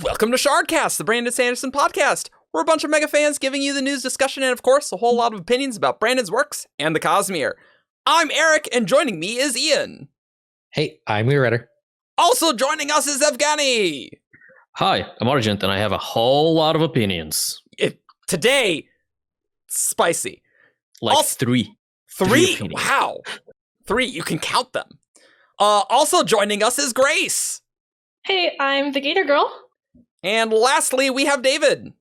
Welcome to Shardcast, the Brandon Sanderson podcast. We're a bunch of mega fans giving you the news, discussion, and of course, a whole lot of opinions about Brandon's works and the Cosmere. I'm Eric, and joining me is Ian. Hey, I'm Windrunner. Also joining us is Evgeni. Hi, I'm Argent, and I have a whole lot of opinions. Today, spicy. Like three. Three? Opinions. Wow. 3, you can count them. Also joining us is Grace. Hey, I'm thegatorgirl. And lastly, we have David.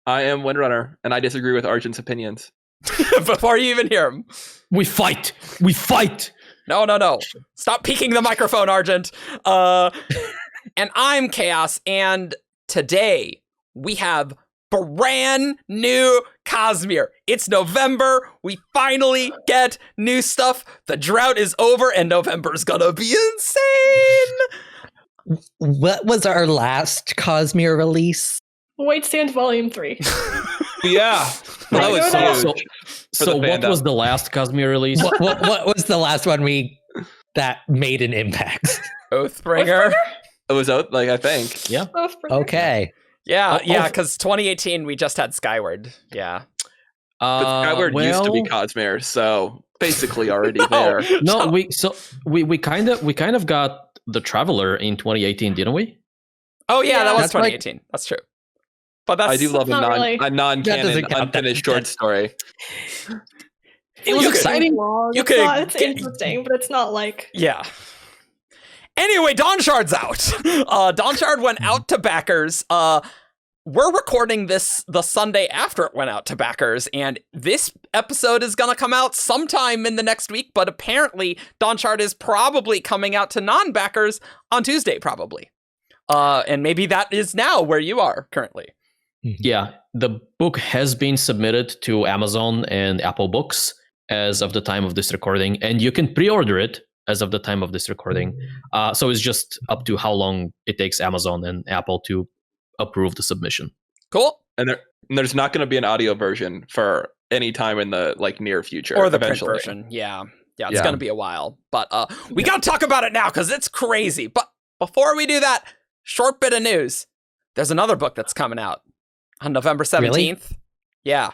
I am Windrunner, and I disagree with Argent's opinions. Before you even hear him. We fight! We fight! No. Stop peeking the microphone, Argent. And I'm Chaos, and today we have brand new Cosmere. It's November. We finally get new stuff. The drought is over, and November's gonna be insane. What was our last Cosmere release? White Sand Volume 3. Yeah, that was huge. So what was the last Cosmere release? What was the last one that made an impact? Oathbringer? It was out, I think. Yeah. Okay. Yeah, because 2018 we just had Skyward. Yeah. But Skyward used to be Cosmere, so basically already there. No, we kind of got the Traveler in 2018, didn't we? Oh yeah, that was That's 2018. That's true. But that's I do love a non-canon, unfinished short story. It was exciting. It's interesting, but it's not like... Yeah. Anyway, Dawnshard's out. Dawnshard went out to backers. We're recording this the Sunday after it went out to backers, and this episode is going to come out sometime in the next week, but apparently Dawnshard is probably coming out to non-backers on Tuesday, probably. And maybe that is now where you are currently. Yeah, the book has been submitted to Amazon and Apple Books as of the time of this recording, and you can pre-order it as of the time of this recording. So it's just up to how long it takes Amazon and Apple to approve the submission. Cool. And there's not going to be an audio version for any time in the near future. Or the print version. Yeah, it's going to be a while. But we got to talk about it now because it's crazy. But before we do that, short bit of news. There's another book that's coming out on November 17th. Really? Yeah.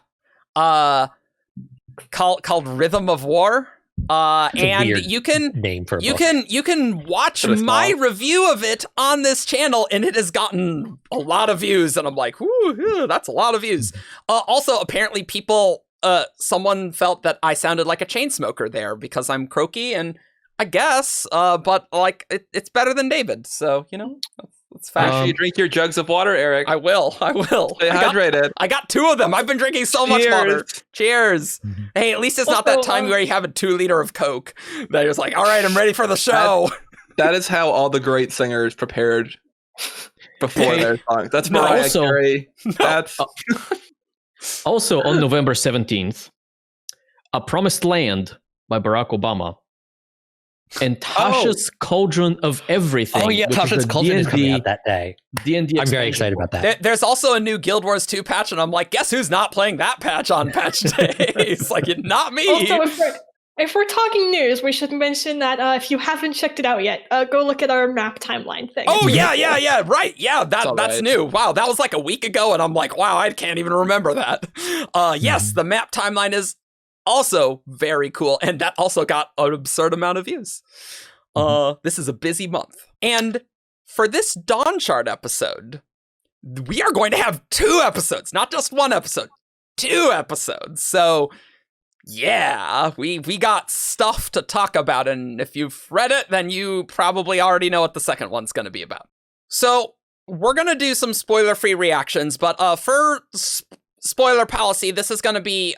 Called Rhythm of War. And you can name for a you book. can watch my review of it on this channel, and it has gotten a lot of views, and I'm like, whoo, that's a lot of views. Also, apparently someone felt that I sounded like a chain smoker there because I'm croaky, and I guess, but it's better than David, so it's fine. Make sure you drink your jugs of water, Eric. I will. Stay hydrated. I got 2 of them. I've been drinking so much water. Cheers. Hey, at least it's not that time where you have a 2-liter of Coke. That you're just like, all right, I'm ready for the show. That is how all the great singers prepared before their songs. That's Mariah Carey. That's Also on November 17th, A Promised Land by Barack Obama. And Tasha's Cauldron of Everything. Oh yeah, Tasha's Cauldron is coming out that day. D&D I'm very excited about that. There's also a new Guild Wars 2 patch, and I'm like, guess who's not playing that patch on patch day? It's like, not me. Also, if we're talking news, we should mention that if you haven't checked it out yet, go look at our map timeline thing. Oh, yeah, right. Yeah, that's right. new. Wow, that was like a week ago, and I'm like, wow, I can't even remember that. Yes, the map timeline is also very cool, and that also got an absurd amount of views. This is a busy month. And for this Dawnshard episode, we are going to have 2 episodes, not just 1 episode, 2 episodes. So yeah, we got stuff to talk about, and if you've read it, then you probably already know what the second one's going to be about. So we're going to do some spoiler-free reactions, but for spoiler policy, this is going to be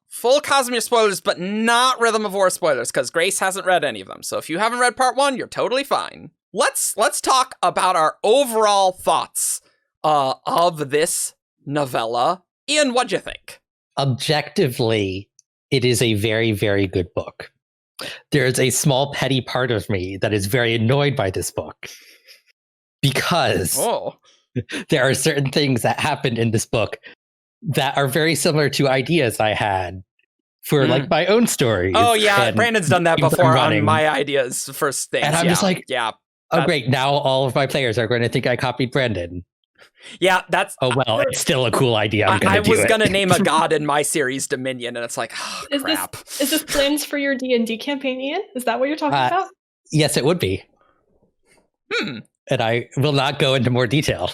full Cosmere spoilers, but not Rhythm of War spoilers, because Grace hasn't read any of them. So if you haven't read part 1, you're totally fine. Let's talk about our overall thoughts of this novella. Ian, what'd you think? Objectively, it is a very, very good book. There's a small petty part of me that is very annoyed by this book because there are certain things that happened in this book that are very similar to ideas I had for my own stories. Oh yeah, Brandon's done that before on my ideas first things. And I'm just like, yeah. Oh, great. Now all of my players are going to think I copied Brandon. Yeah, that's... Oh, well, it's still a cool idea. I was going to name a god in my series, Dominion, and it's like, oh, crap. Is this plans for your D&D campaign, Ian? Is that what you're talking about? Yes, it would be. And I will not go into more detail.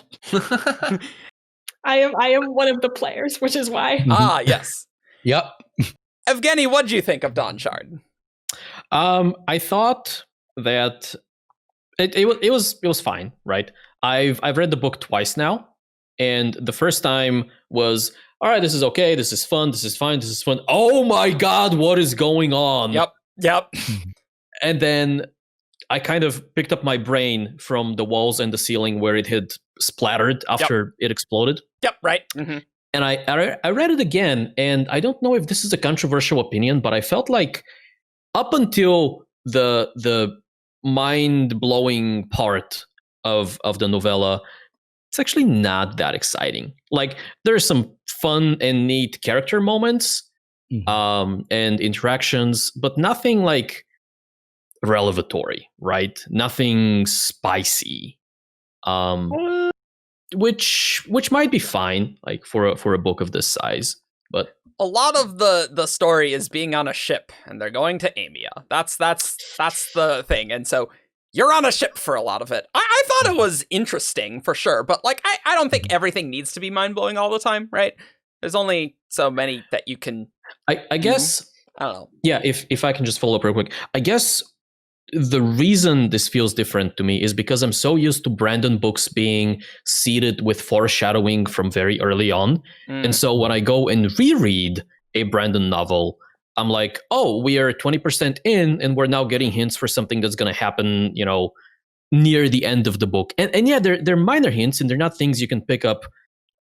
I am one of the players, which is why. Ah, yes. Yep. Evgeni, what did you think of Dawnshard? I thought that it was fine, right? I've read the book twice now, and the first time was, all right, this is okay, this is fun, this is fine, this is fun. Oh my god, what is going on? Yep. And then I kind of picked up my brain from the walls and the ceiling where it had splattered after it exploded. Yep, right. Mm-hmm. And I read it again, and I don't know if this is a controversial opinion, but I felt like up until the mind-blowing part of the novella, it's actually not that exciting. Like, there's some fun and neat character moments and interactions, but nothing like revelatory, right? Nothing spicy. Which might be fine, like for a book of this size, but a lot of the story is being on a ship, and they're going to Aimia. That's the thing, and so you're on a ship for a lot of it. I thought it was interesting for sure, but like I don't think everything needs to be mind blowing all the time, right? There's only so many that you can. I guess I don't know. Yeah, if I can just follow up real quick, I guess the reason this feels different to me is because I'm so used to Brandon books being seeded with foreshadowing from very early on. And so when I go and reread a Brandon novel, I'm like, oh, we are 20% in, and we're now getting hints for something that's going to happen, near the end of the book. And yeah, they're minor hints, and they're not things you can pick up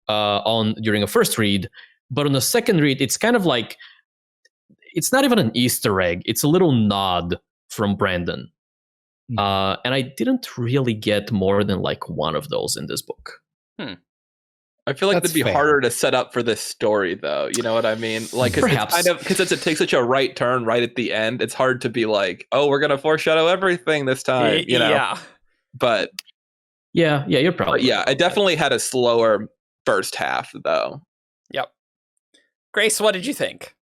on during a first read. But on a second read, it's kind of like, it's not even an Easter egg. It's a little nod from Brandon. And I didn't really get more than like one of those in this book. I feel like it'd be harder to set up for this story, though. You know what I mean? Like, because it takes such a right turn right at the end. It's hard to be like, oh, we're gonna foreshadow everything this time. Yeah. But yeah, you're probably. But yeah, I definitely had a slower first half, though. Yep. Grace, what did you think?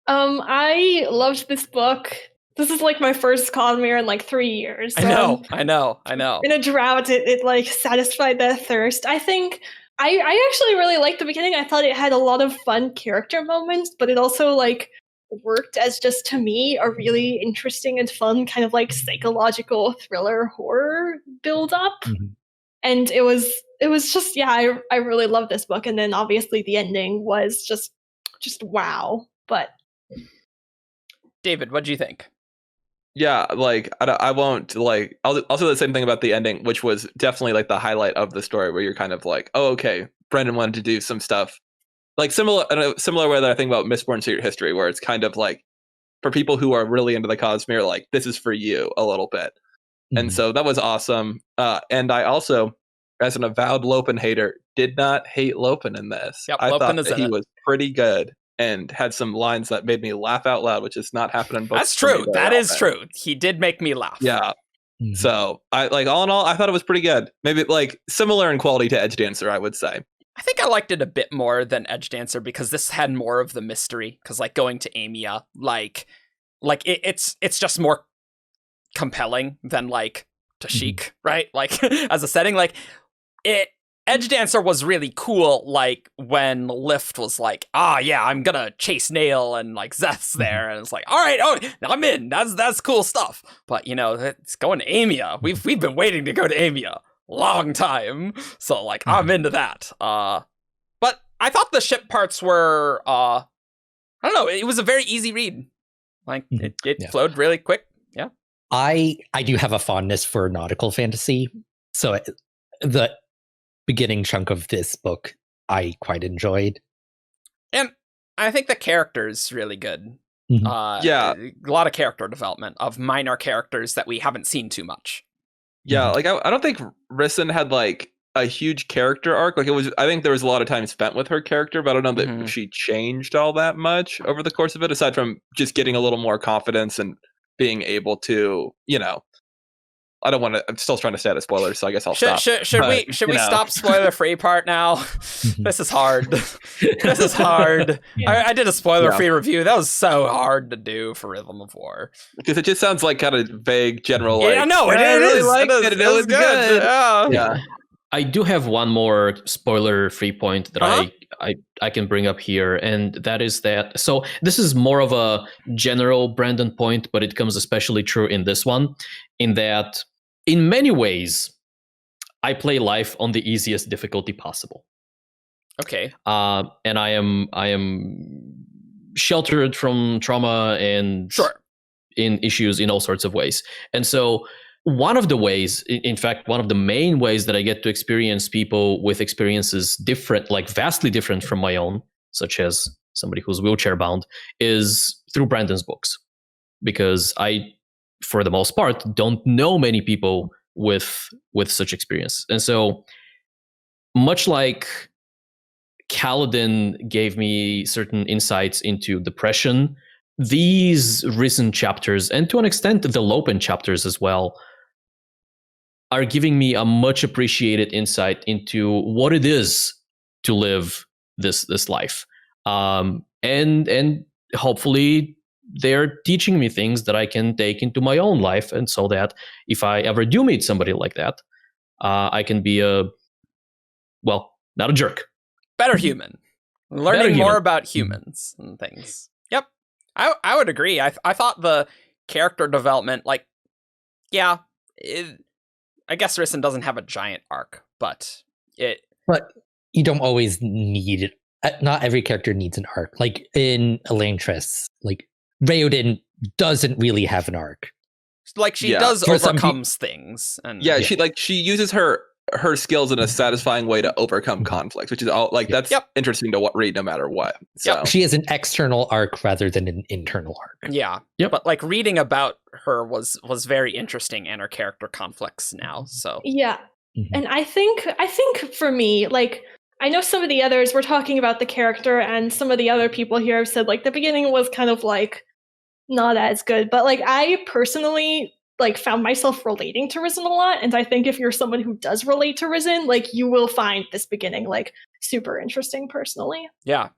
I loved this book. This is like my first Cosmere in like 3 years. I know. In a drought, it like satisfied the thirst. I think I actually really liked the beginning. I thought it had a lot of fun character moments, but it also like worked as just, to me, a really interesting and fun kind of like psychological thriller horror build up. And it was just, yeah, I really loved this book. And then obviously the ending was just wow. But David, what do you think? Yeah, like I won't like. I'll say the same thing about the ending, which was definitely like the highlight of the story, where you're kind of like, oh, okay, Brendan wanted to do some stuff like similar way that I think about Mistborn Secret History, where it's kind of like for people who are really into the Cosmere, like this is for you a little bit, and so that was awesome. And I also, as an avowed Lopen hater, did not hate Lopen in this. Yep, I Lopen thought that he was pretty good. And had some lines that made me laugh out loud, which is not happening. That's true. That is true. He did make me laugh. Yeah. So I like all in all, I thought it was pretty good. Maybe like similar in quality to Edge Dancer, I would say. I think I liked it a bit more than Edge Dancer because this had more of the mystery. Because like going to Aimia, like it's just more compelling than like Tashik, right? Like as a setting, like it. Edge Dancer was really cool, like, when Lift was like, yeah, I'm gonna chase Nail, and, like, Zeth's there, and it's like, all right, I'm in, that's cool stuff. But, it's going to Aimia. We've been waiting to go to Aimia long time, so, like, I'm into that. But I thought the ship parts were, I don't know, it was a very easy read. Like, it flowed really quick, yeah. I do have a fondness for nautical fantasy, so the beginning chunk of this book I quite enjoyed, and I think the character is really good. Yeah, a lot of character development of minor characters that we haven't seen too much. Yeah, like I don't think Risen had like a huge character arc. Like I think there was a lot of time spent with her character, but I don't know that she changed all that much over the course of it, aside from just getting a little more confidence and being able to, I don't want to. I'm still trying to stay out of spoilers, so I guess I'll stop. Should we stop spoiler free part now? This is hard. This is hard. Yeah. I did a spoiler free review. That was so hard to do for Rhythm of War Because it just sounds like kind of vague, general. Like, yeah, no, I really is. liked It was good. Yeah. I do have one more spoiler-free point that I can bring up here, and that is that. So this is more of a general Brandon point, but it comes especially true in this one, in that in many ways, I play life on the easiest difficulty possible. Okay. And I am sheltered from trauma and in issues in all sorts of ways, and so. One of the ways, in fact, one of the main ways that I get to experience people with experiences different, like vastly different from my own, such as somebody who's wheelchair bound, is through Brandon's books. Because I, for the most part, don't know many people with such experience. And so, much like Kaladin gave me certain insights into depression, these recent chapters, and to an extent the Lopen chapters as well, are giving me a much appreciated insight into what it is to live this life, and hopefully they're teaching me things that I can take into my own life, and so that if I ever do meet somebody like that, I can be not a jerk, better human, learning more about humans and things. Yep, I would agree. I thought the character development, I guess Risen doesn't have a giant arc, but you don't always need it. Not every character needs an arc. Like in Elantris, like Raoden doesn't really have an arc. Like she does overcomes things, and she uses her skills in a satisfying way to overcome conflicts, which is all like that's interesting to read no matter what. So she has an external arc rather than an internal arc. Yeah. But like reading about her was very interesting, and her character conflicts now. So and I think for me, like I know some of the others were talking about the character, and some of the other people here have said like the beginning was kind of like not as good, but like I personally like found myself relating to Risen a lot, and I think if you're someone who does relate to Risen, like you will find this beginning like super interesting personally. Yeah.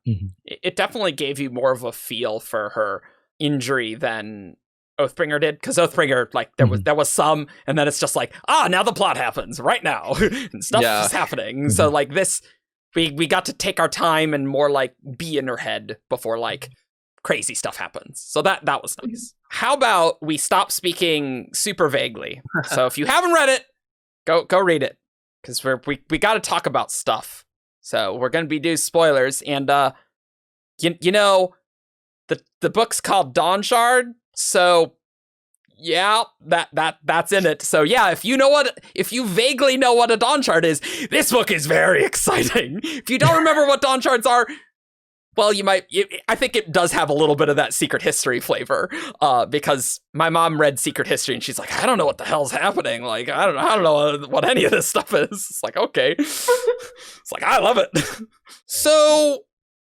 It definitely gave you more of a feel for her injury than Oathbringer did, because Oathbringer, like there was some, and then it's just like, now the plot happens right now and stuff is happening. So like this, we got to take our time and more like be in her head before like crazy stuff happens. So that was nice. How about we stop speaking super vaguely? So if you haven't read it, go read it, because we got to talk about stuff. So we're gonna be doing spoilers, and you know the book's called Dawnshard. So yeah, that's in it. So yeah, if you vaguely know what a Dawnshard is, this book is very exciting. If you don't remember what Dawnshards are, well, I think it does have a little bit of that secret history flavor, because my mom read secret history and she's like, I don't know what the hell's happening. Like, I don't know what any of this stuff is. It's like, okay. It's like, I love it. So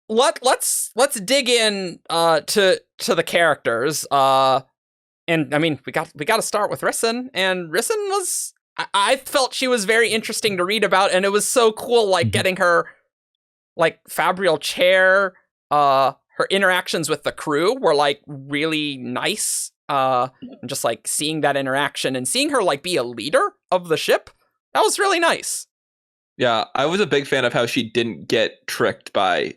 let's dig in to the characters. And I mean, we got to start with Risen, and Risen was, I felt she was very interesting to read about, and it was so cool, like getting her like Fabrial chair. Her interactions with the crew were like really nice. And just like seeing that interaction and seeing her like be a leader of the ship, that was really nice. Yeah, I was a big fan of how she didn't get tricked by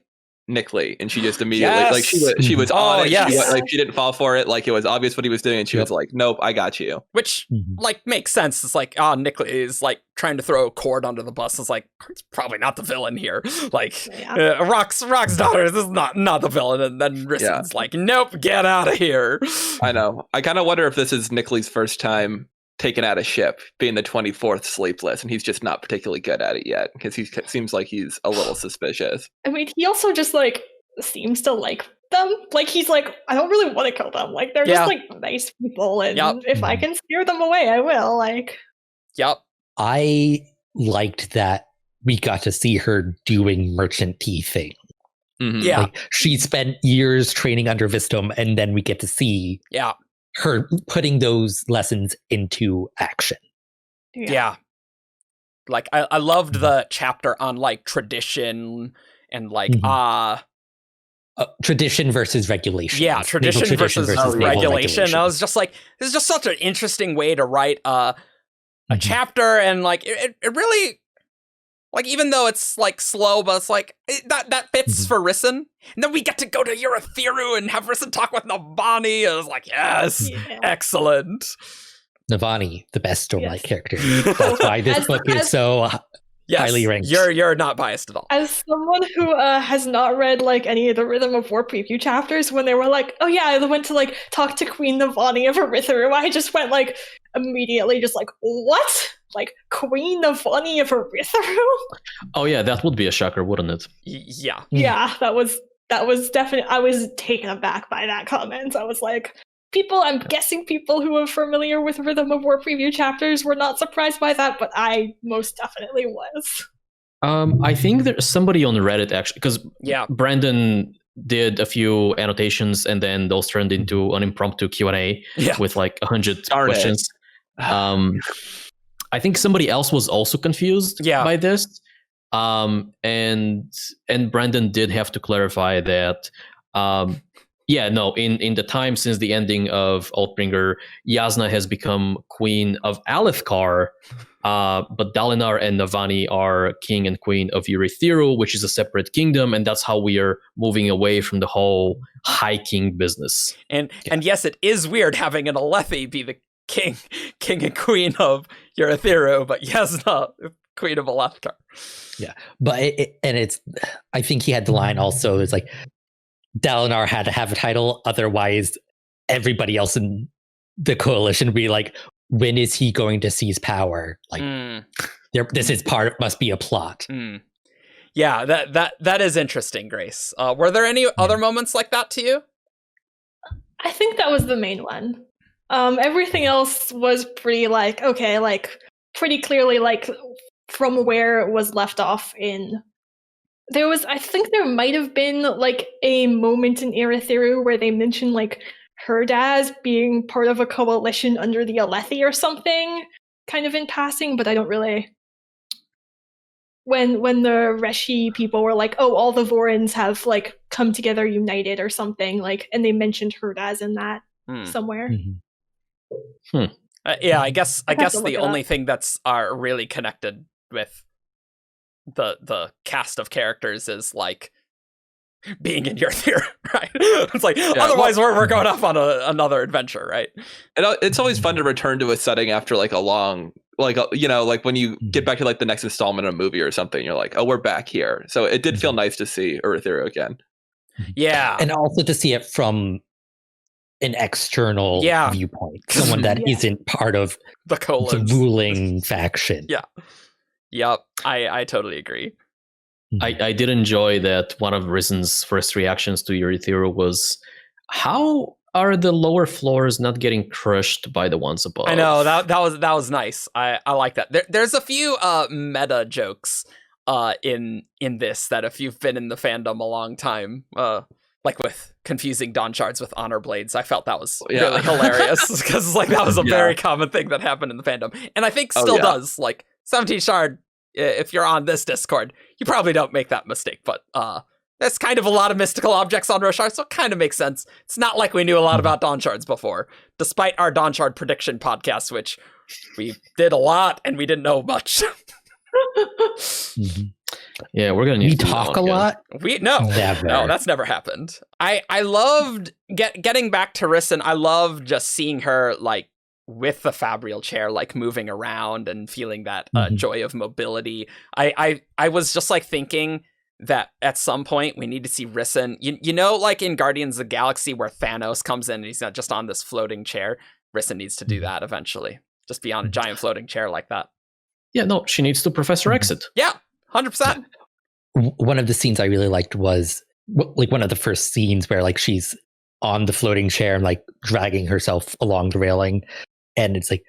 Nickley, and she just immediately like she was on it. Yes. She didn't fall for it. Like it was obvious what he was doing, and she was like, "Nope, I got you." Which like makes sense. It's like, Nickley is like trying to throw a cord under the bus. It's like, it's probably not the villain here. Like Rock's daughter, this is not the villain. And then Risen's like, "Nope, get out of here." I know. I kind of wonder if this is Nickley's first time taken out a ship, being the 24th Sleepless, and he's just not particularly good at it yet, because he seems like he's a little suspicious. I mean, he also just like seems to like them. Like he's like, I don't really want to kill them. Like they're just like nice people, and if I can steer them away, I will. Like, I liked that we got to see her doing merchant tea thing. Yeah, like she spent years training under Vistum, and then we get to see her putting those lessons into action. Yeah. Like I loved the chapter on like tradition and like tradition versus regulation. Yeah, tradition versus regulation. I was just like, this is just such an interesting way to write a chapter, and like it really, like, even though it's like slow, but it's like that fits for Risen. And then we get to go to Urithiru and have Risen talk with Navani. I was like, yes, excellent. Navani, the best Stormlight character. That's why this book is so highly ranked. You're not biased at all. As someone who has not read like any of the Rhythm of War preview chapters, when they were like, oh yeah, I went to like talk to Queen Navani of Urithiru, I just went like immediately just like, what? Like Queen Navani of Urithiru? Oh yeah, that would be a shocker, wouldn't it? Yeah. Yeah, that was definitely, I was taken aback by that comment. I was like, I'm guessing people who are familiar with Rhythm of War preview chapters were not surprised by that, but I most definitely was. I think there's somebody on Reddit actually, because Brandon did a few annotations and then those turned into an impromptu Q&A with like 100 questions. I think somebody else was also confused by this. And Brandon did have to clarify that in the time since the ending of Oathbringer, Yasna has become queen of Alethkar, but Dalinar and Navani are king and queen of Urithiru, which is a separate kingdom, and that's how we are moving away from the whole High King business. And yes, it is weird having an Alethi be the king and queen of Urithiru, but Yasna, queen of Alethkar. Yeah, but I think he had the line also, it's like, Dalinar had to have a title, otherwise everybody else in the coalition would be like, when is he going to seize power? Like, this is must be a plot. Yeah, that is interesting, Grace. Were there any other moments like that to you? I think that was the main one. Everything else was pretty like, okay, like pretty clearly like from where it was left off in. I think there might have been like a moment in Urithiru where they mentioned like Herdaz being part of a coalition under the Alethi or something, kind of in passing, but I don't really. When the Reshi people were like, oh, all the Vorins have like come together united or something, like, and they mentioned Herdaz in that somewhere. I guess the only thing that's really connected with the cast of characters is like being in your theory, right? It's like otherwise we're going off on another adventure, right? And it's always fun to return to a setting after like a long, like like when you get back to like the next installment of a movie or something, you're like, oh, we're back here. So it did feel nice to see Urithiru again. Yeah, and also to see it from an external viewpoint, someone that isn't part of the ruling faction. Yep, I totally agree. I did enjoy that one of Risen's first reactions to Urithiru was, how are the lower floors not getting crushed by the ones above? I know, that was nice. I like that. There's a few meta jokes in this that if you've been in the fandom a long time, like with confusing Dawnshards with honor blades, I felt that was really hilarious because like that was a very common thing that happened in the fandom, and I think still does. Like 17 Shard, if you're on this Discord, you probably don't make that mistake, but there's kind of a lot of mystical objects on Roshar, so it kind of makes sense. It's not like we knew a lot about Dawnshards before, despite our Dawnshard prediction podcast, which we did a lot and we didn't know much. Yeah, we're gonna need to talk a lot. No, that's never happened. I loved getting back to Risen. I loved just seeing her like with the Fabrial chair, like moving around and feeling that joy of mobility. I was just like thinking that at some point we need to see Risen. You know, like in Guardians of the Galaxy where Thanos comes in and he's not just on this floating chair. Risen needs to do that eventually. Just be on a giant floating chair like that. Yeah, no, she needs to Professor Exit. Yeah, 100%. One of the scenes I really liked was like one of the first scenes where like she's on the floating chair and like dragging herself along the railing, and it's like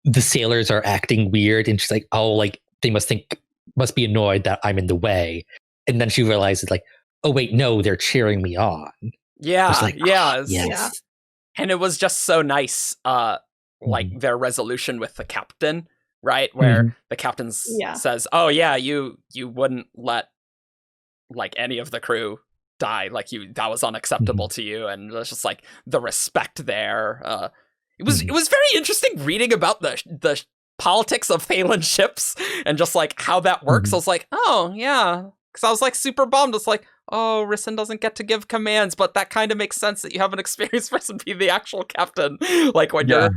the sailors are acting weird, and she's like, oh, like they must be annoyed that I'm in the way, and then she realizes like, oh wait, no, they're cheering me on. Yeah, like, yes. Yeah. And it was just so nice, like their resolution with the captain, right? Where the captain Yeah. says, "Oh yeah, you wouldn't let like any of the crew die, like that was unacceptable to you," and it's just like the respect there. It was very interesting reading about the politics of Thaylen ships and just like how that works. I was like, oh yeah, because I was like super bummed. It's like, oh, Risen doesn't get to give commands, but that kind of makes sense that you have an experienced person be the actual captain, like when you're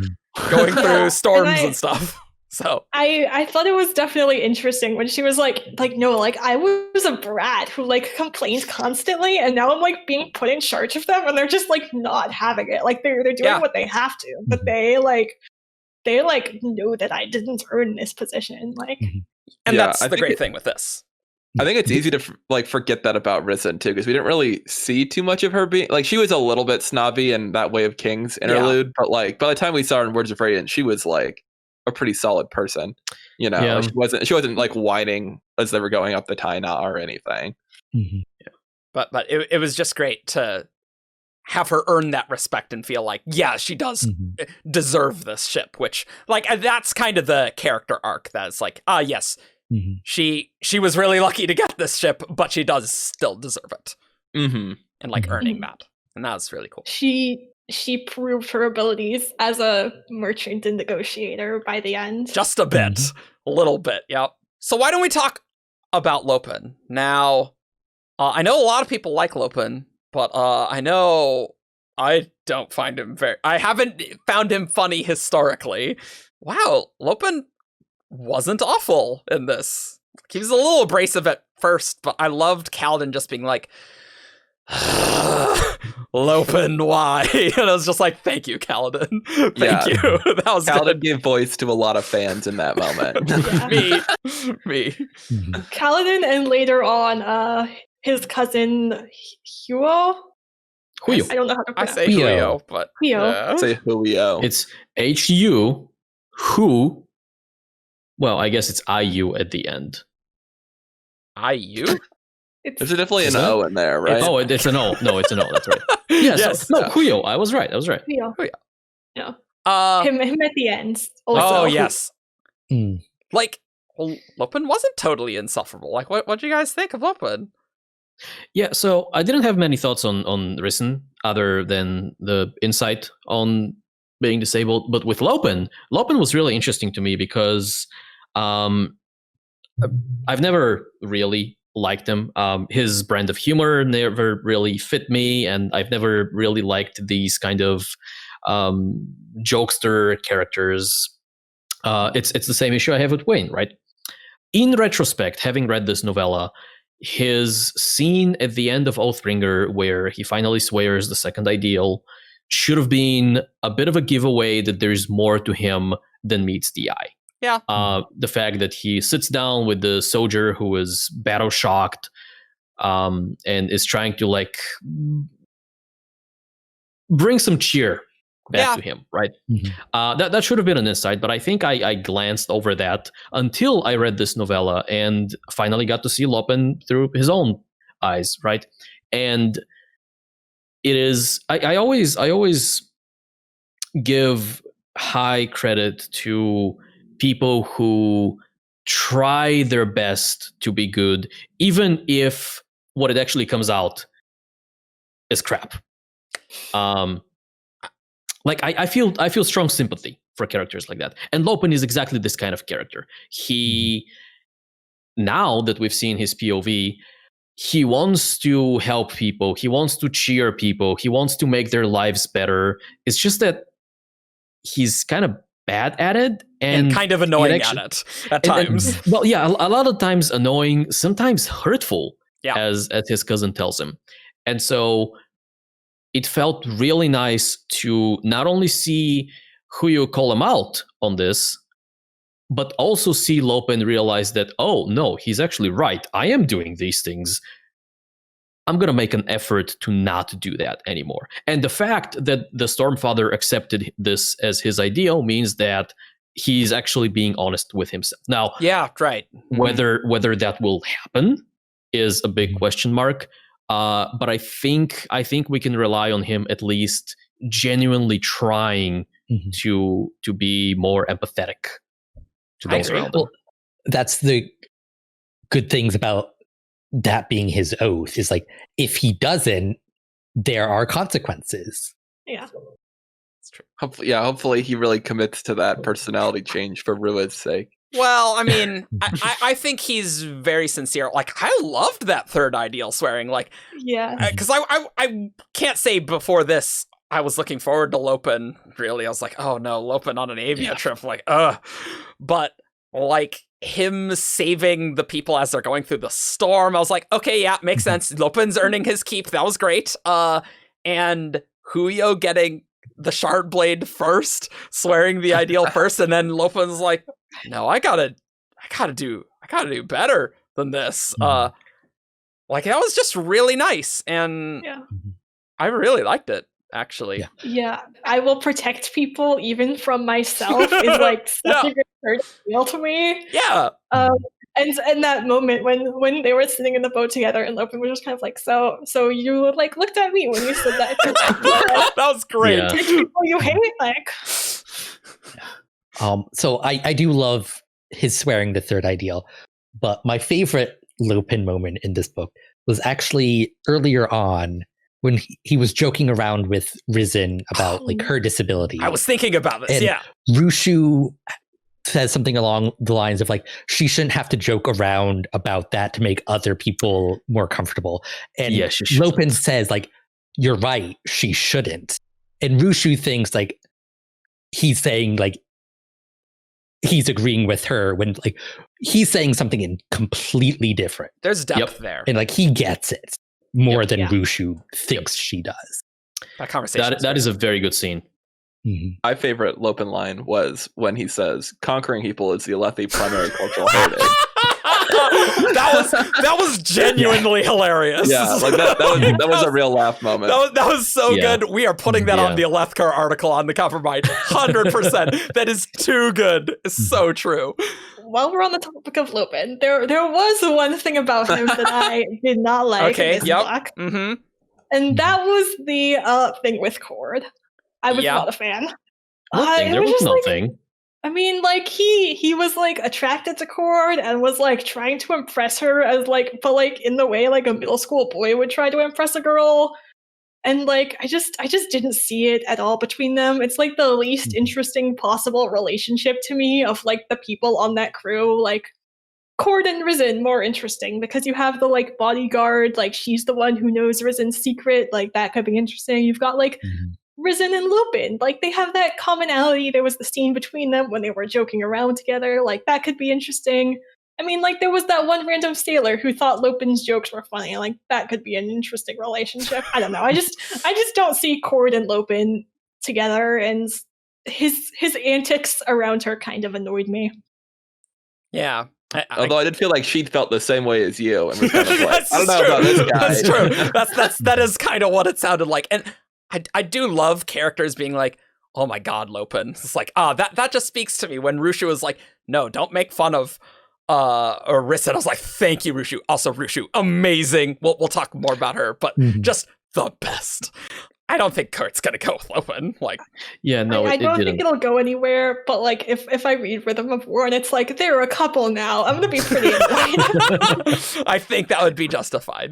going through storms and stuff. So I thought it was definitely interesting when she was like no, like I was a brat who like complained constantly, and now I'm like being put in charge of them, and they're just like not having it. Like they're doing what they have to, but they know that I didn't earn this position. Like, and that's the great thing with this. I think it's easy to like forget that about Risen too, because we didn't really see too much of her being like, she was a little bit snobby in that Way of Kings interlude, but like by the time we saw her in Words of Radiance, she was like a pretty solid person, you know. Like, she wasn't like whining as they were going up the Taina or anything. But it was just great to have her earn that respect and feel like, yeah, she does deserve this ship, which like that's kind of the character arc that's like, yes, she was really lucky to get this ship, but she does still deserve it. And like earning that, and that was really cool. She proved her abilities as a merchant and negotiator by the end. Just a bit. A little bit, yep. So why don't we talk about Lopen? Now, I know a lot of people like Lopen, but I know I don't find him I haven't found him funny historically. Wow, Lopen wasn't awful in this. He was a little abrasive at first, but I loved Kaladin just being like, Lopen, why? And I was just like, thank you, Kaladin. Thank you. That was Kaladin good. gave voice to a lot of fans in that moment. Me. Kaladin, and later on, his cousin Huo. I don't know how to pronounce it. I say Huio, but Huio. Say Huio. It's H-U, who. Well, I guess it's I-U at the end. I-U? There's definitely an O in there, right? It's an O. No, it's an O. That's right. Yes. Huio. I was right. Huio. Yeah. Him at the end. Also. Oh, yes. Like, Lopen wasn't totally insufferable. Like, what do you guys think of Lopen? Yeah, so I didn't have many thoughts on Risen other than the insight on being disabled. But with Lopen was really interesting to me because I've never really liked him. His brand of humor never really fit me, and I've never really liked these kind of jokester characters. It's the same issue I have with Wayne, right? In retrospect, having read this novella, his scene at the end of Oathbringer, where he finally swears the second ideal, should have been a bit of a giveaway that there's more to him than meets the eye. Yeah. The fact that he sits down with the soldier who is battle shocked and is trying to like bring some cheer back to him, right? That should have been an insight, but I think I glanced over that until I read this novella and finally got to see Lopen through his own eyes, right? And it is I always give high credit to people who try their best to be good, even if what it actually comes out is crap. Like I feel strong sympathy for characters like that, and Lopen is exactly this kind of character. He, now that we've seen his POV, he wants to help people, he wants to cheer people, he wants to make their lives better. It's just that he's kind of bad at it and kind of annoying at it at times. Well, yeah, a lot of times annoying, sometimes hurtful, as his cousin tells him. And so it felt really nice to not only see Huyo call him out on this, but also see Lopen realize that, oh, no, he's actually right. I am doing these things. I'm going to make an effort to not do that anymore. And the fact that the Stormfather accepted this as his ideal means that he's actually being honest with himself. Now, whether that will happen is a big question mark. But I think we can rely on him at least genuinely trying to be more empathetic to I those agree. around them. Well, that's the good things about that being his oath is like, if he doesn't, there are consequences. Yeah. It's true. Hopefully he really commits to that personality change for Rua's sake. Well, I mean, I think he's very sincere. Like, I loved that third ideal swearing. Like, Yeah. because I can't say before this I was looking forward to Lopin. Really, I was like, oh no, Lopin on an Aimia trip. Like, but like him saving the people as they're going through the storm, I was like, okay, yeah, makes sense. Lopin's earning his keep. That was great. And Huyo getting the shard blade first, swearing the ideal first, and then Lopin's like, no, I gotta do better than this. Like that was just really nice, and Yeah. I really liked it, actually. Yeah. I will protect people even from myself is like such a good third deal to me. Yeah. And that moment when they were sitting in the boat together and Lopin was just kind of like, so you like looked at me when you said that. That was great. Yeah. People you hate, like. So I do love his swearing the third ideal, but my favorite Lopin moment in this book was actually earlier on when he was joking around with Risen about like her disability. I was thinking about this. And Yeah. Rushu says something along the lines of like, she shouldn't have to joke around about that to make other people more comfortable. And Yeah, she shouldn't. Lopin says like, you're right, she shouldn't. And Rushu thinks like he's saying like he's agreeing with her when like he's saying something completely different. There's depth there. And like he gets it more than Yeah. Rushu thinks she does. That conversation. That is a very good scene. Mhm. My favorite Lopin line was when he says, "Conquering people is the Alethi primary cultural heritage." that was genuinely hilarious. Yeah, like that was a real laugh moment. That was so Yeah. good. We are putting that on the Alethkar article on the Compromise. 100%. That is too good. It's so true. While we're on the topic of Lopin, there was one thing about him that I did not like in this block. Mm-hmm. And that was the thing with Cord. I was Yeah. not a fan. Nothing. It There was just, like, nothing. I mean, like he was like attracted to Cord and was like trying to impress her as like, but like in the way like a middle school boy would try to impress a girl. And like I just didn't see it at all between them. It's like the least interesting possible relationship to me of like the people on that crew. Like Cord and Risen more interesting because you have the like bodyguard, like she's the one who knows Risen's secret, like that could be interesting. You've got like Risen and Lopin, like they have that commonality. There was the scene between them when they were joking around together, like that could be interesting. I mean, like there was that one random sailor who thought Lopin's jokes were funny, like that could be an interesting relationship. I don't know. I just don't see Cord and Lopin together, and his antics around her kind of annoyed me. Yeah. Although I did feel like she felt the same way as you, and was kind of like, That's I don't know true. about this guy. That's true. That is kind of what it sounded like. And I do love characters being like, oh my god, Lopin. It's like, that just speaks to me when Rushu was like, no, don't make fun of Risen. I was like, thank you, Rushu. Also, Rushu, amazing. We'll talk more about her, but just the best. I don't think Kurt's gonna go with Lopin. Like, Yeah, no, I don't it think didn't. it'll go anywhere, but like if I read Rhythm of War and it's like they're a couple now, I'm gonna be pretty annoyed. I think that would be justified.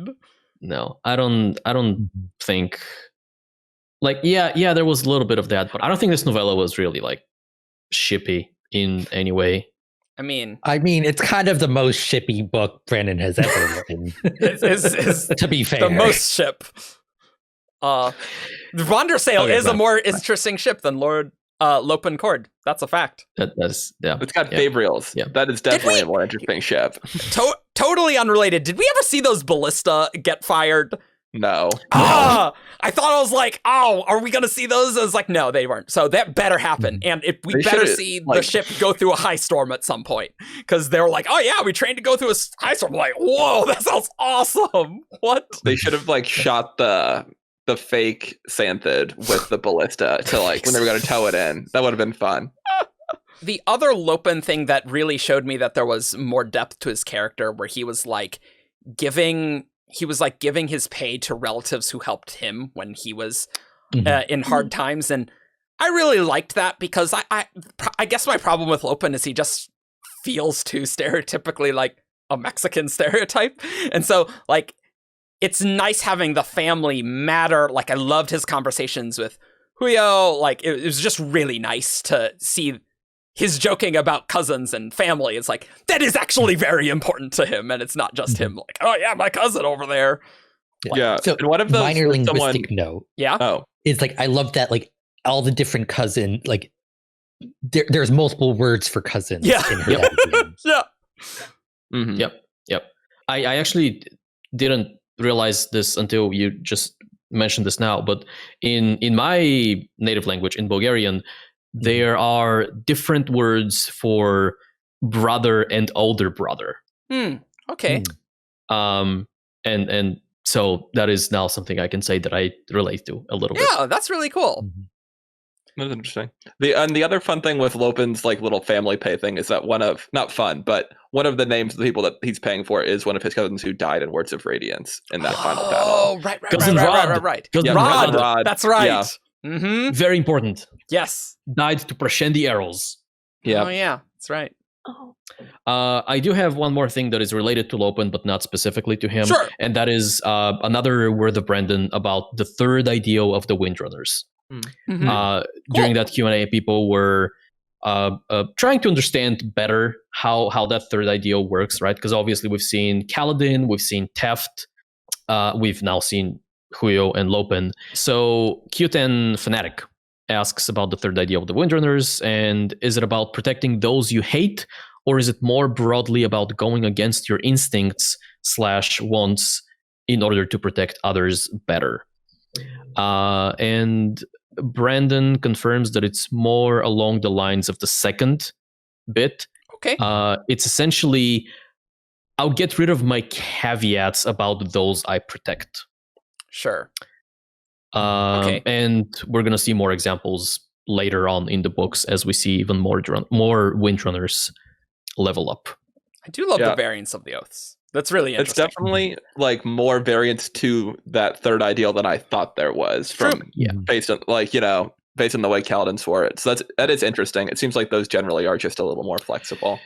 No, I don't think. Like, yeah, there was a little bit of that, but I don't think this novella was really like shippy in any way. I mean, it's kind of the most shippy book Brandon has ever written. is To be fair, the most ship. The Wandersail is a more interesting ship than Lord Lopin Cord. That's a fact. That's It's got yeah. Fabrials. Yeah. That is definitely a more interesting ship. Totally unrelated. Did we ever see those ballista get fired? No. I thought I was like, are we gonna see those? I was like, no, they weren't. So that better happen. And if we They better should've, see the like- ship go through a high storm at some point. Because they were like, oh yeah, we trained to go through a high storm. I'm like, whoa, that sounds awesome. What? They should have like shot the fake Xanthid with the ballista to like when they were going to tow it in. That would have been fun. The other Lopin thing that really showed me that there was more depth to his character, where he was like giving his pay to relatives who helped him when he was in hard times, and I really liked that because I guess my problem with Lopin is he just feels too stereotypically like a Mexican stereotype. And so, like, it's nice having the family matter. Like, I loved his conversations with Julio. Like, it was just really nice to see his joking about cousins and family. It's like, that is actually very important to him. And it's not just him like, oh yeah, my cousin over there. Yeah. So and what if minor linguistic note is like, I love that, like, all the different cousin, like, there's multiple words for cousins in her magazine. Yeah. Mm-hmm. Yep. I actually didn't realize this until you just mentioned this now, but in my native language, in Bulgarian, there are different words for brother and older brother. Okay. And so that is now something I can say that I relate to a little bit. Yeah, that's really cool. That's interesting. The other fun thing with Lopin's like little family pay thing is that not fun, but one of the names of the people that he's paying for is one of his cousins who died in Words of Radiance in that final battle. Oh, right. Cousin Rod. Cousin Rod. That's right. Yeah. Mm-hmm. Very important. Yes. Died to protect the arrows. Yeah. Oh, yeah. That's right. Oh. I do have one more thing that is related to Lopin, but not specifically to him. Sure. And that is another word of Brandon about the third ideal of the Windrunners. Mm-hmm. During that Q&A, people were trying to understand better how that third ideal works, right? Because obviously we've seen Kaladin, we've seen Teft, we've now seen Julio and Lopin. So Q10 Fanatic asks about the third idea of the Windrunners, and is it about protecting those you hate, or is it more broadly about going against your instincts / wants in order to protect others better? And Brandon confirms that it's more along the lines of the second bit. Okay. It's essentially, I'll get rid of my caveats about those I protect. Sure. And we're going to see more examples later on in the books as we see even more Windrunners level up. I do love the variance of the oaths. That's really interesting. It's definitely like more variance to that third ideal than I thought there was based on based on the way Kaladin swore it. So that is interesting. It seems like those generally are just a little more flexible.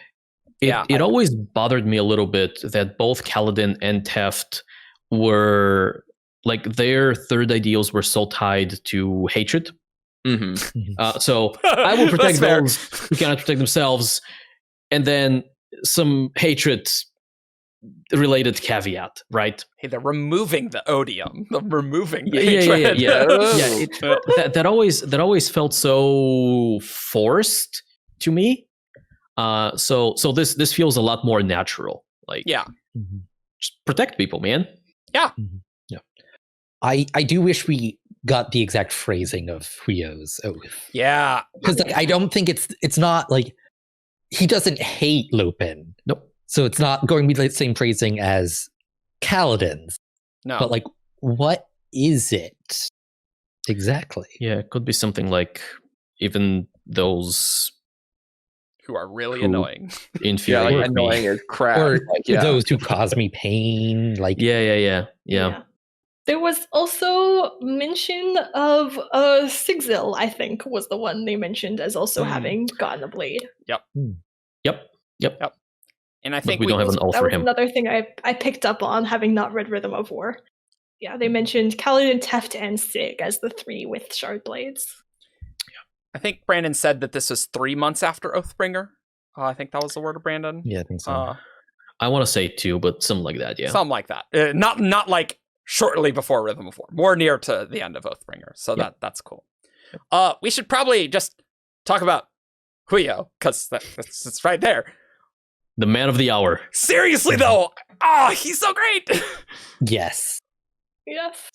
It always bothered me a little bit that both Kaladin and Teft were like their third ideals were so tied to hatred. Mm-hmm. So I will protect those who cannot protect themselves, and then some hatred related caveat, right? Hey, they're removing the odium. They're removing the hatred. That always felt so forced to me. So this feels a lot more natural. Like, just protect people, man. Yeah. Mm-hmm. Yeah. I do wish we got the exact phrasing of Julio's oath. Yeah. Because I don't think it's not like he doesn't hate Lopin. Nope. So it's not going to be the same phrasing as Kaladin's. No. But like, what is it exactly? Yeah, it could be something like even those who are really annoying. Infuriate like annoying as crap. Or those who cause me pain. Like Yeah. There was also mention of Sigzil, I think, was the one they mentioned as also having gotten a blade. Yep. And I think we don't have an oath that for was him. Another thing I picked up on, having not read Rhythm of War. Yeah, they mentioned Kaladin, Teft, and Sig as the three with shard blades. I think Brandon said that this was 3 months after Oathbringer. I think that was the word of Brandon. Yeah, I think so. I want to say 2, but something like that, yeah. Something like that. Not like shortly before Rhythm of War. More near to the end of Oathbringer. So that's cool. We should probably just talk about Julio, because it's right there. The man of the hour. Seriously, though. He's so great. Yes. Yes.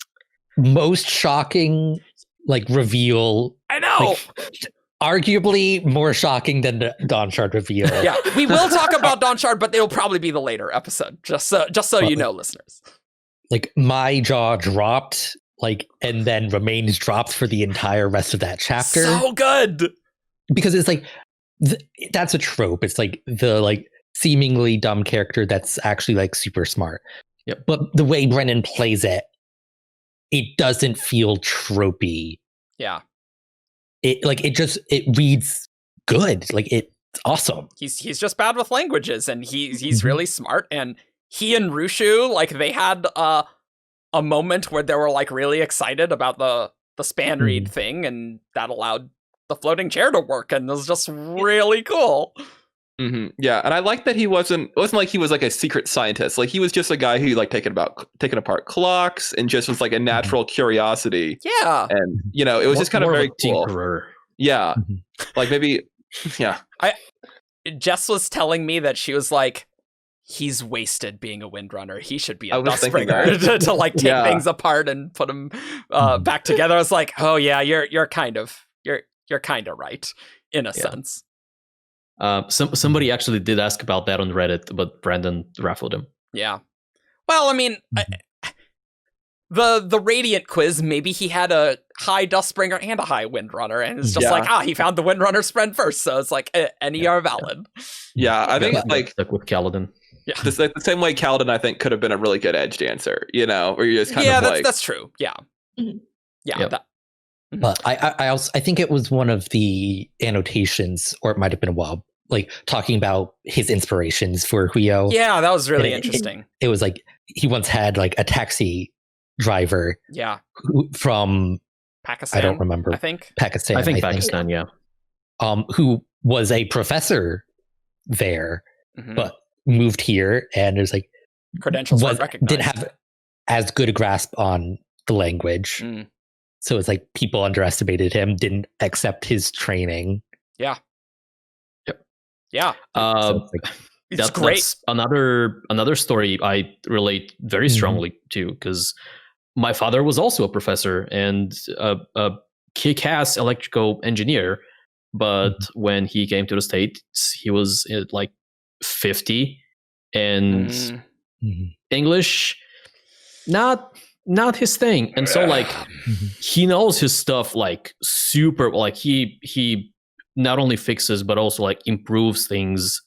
Most shocking, like, reveal. I know. Like, arguably more shocking than the Dawnshard reveal. Yeah, we will talk about Dawnshard, but it'll probably be the later episode. Just so you know, listeners. Like, my jaw dropped, like, and then remains dropped for the entire rest of that chapter. So good. Because it's like, that's a trope. It's like the, like, seemingly dumb character that's actually, like, super smart. Yep. But the way Brennan plays it, it doesn't feel tropey. Yeah. It reads good. Like, it It's awesome. He's just bad with languages, and he's really smart. And he and Rushu, like, they had a moment where they were like really excited about the span read thing, and that allowed the floating chair to work, and it was just really cool. Yeah, and I like that it wasn't like he was like a secret scientist. Like, he was just a guy who like taking apart clocks and just was like a natural curiosity. Yeah, and it was just kind of very cool. Tinkerer. Yeah, like maybe. Yeah, Jess was telling me that she was like, he's wasted being a Windrunner. He should be a I was thinking Dustbringer to like take things apart and put them back together. I was like, oh yeah, you're kind of right in a sense. Somebody actually did ask about that on Reddit, but Brandon raffled him. Yeah. Well, I mean, the Radiant quiz, maybe he had a high Dustbringer and a high Windrunner, and it's just like, he found the Windrunner spread first, so it's like, any are valid. Yeah, I think like stuck with Kaladin. Yeah, the same way Kaladin, I think, could have been a really good edge dancer. Where you're just kind of like, that's true. Yeah, yeah. Yep. But I think it was one of the annotations, or it might have been a while, like talking about his inspirations for Huyo. Yeah, that was really interesting. It was like he once had like a taxi driver. Yeah. From Pakistan. I don't remember. I think Pakistan. I think Pakistan. Yeah. Who was a professor there, but moved here, and there's like credentials weren't recognized. Didn't have as good a grasp on the language. So it's like people underestimated him, didn't accept his training. Yeah. Yep. Yeah. So it's great. That's another story I relate very strongly to, because my father was also a professor and a kick-ass electrical engineer. But when he came to the States, he was like 50, and English, not his thing. And so like he knows his stuff like super, like he not only fixes but also like improves things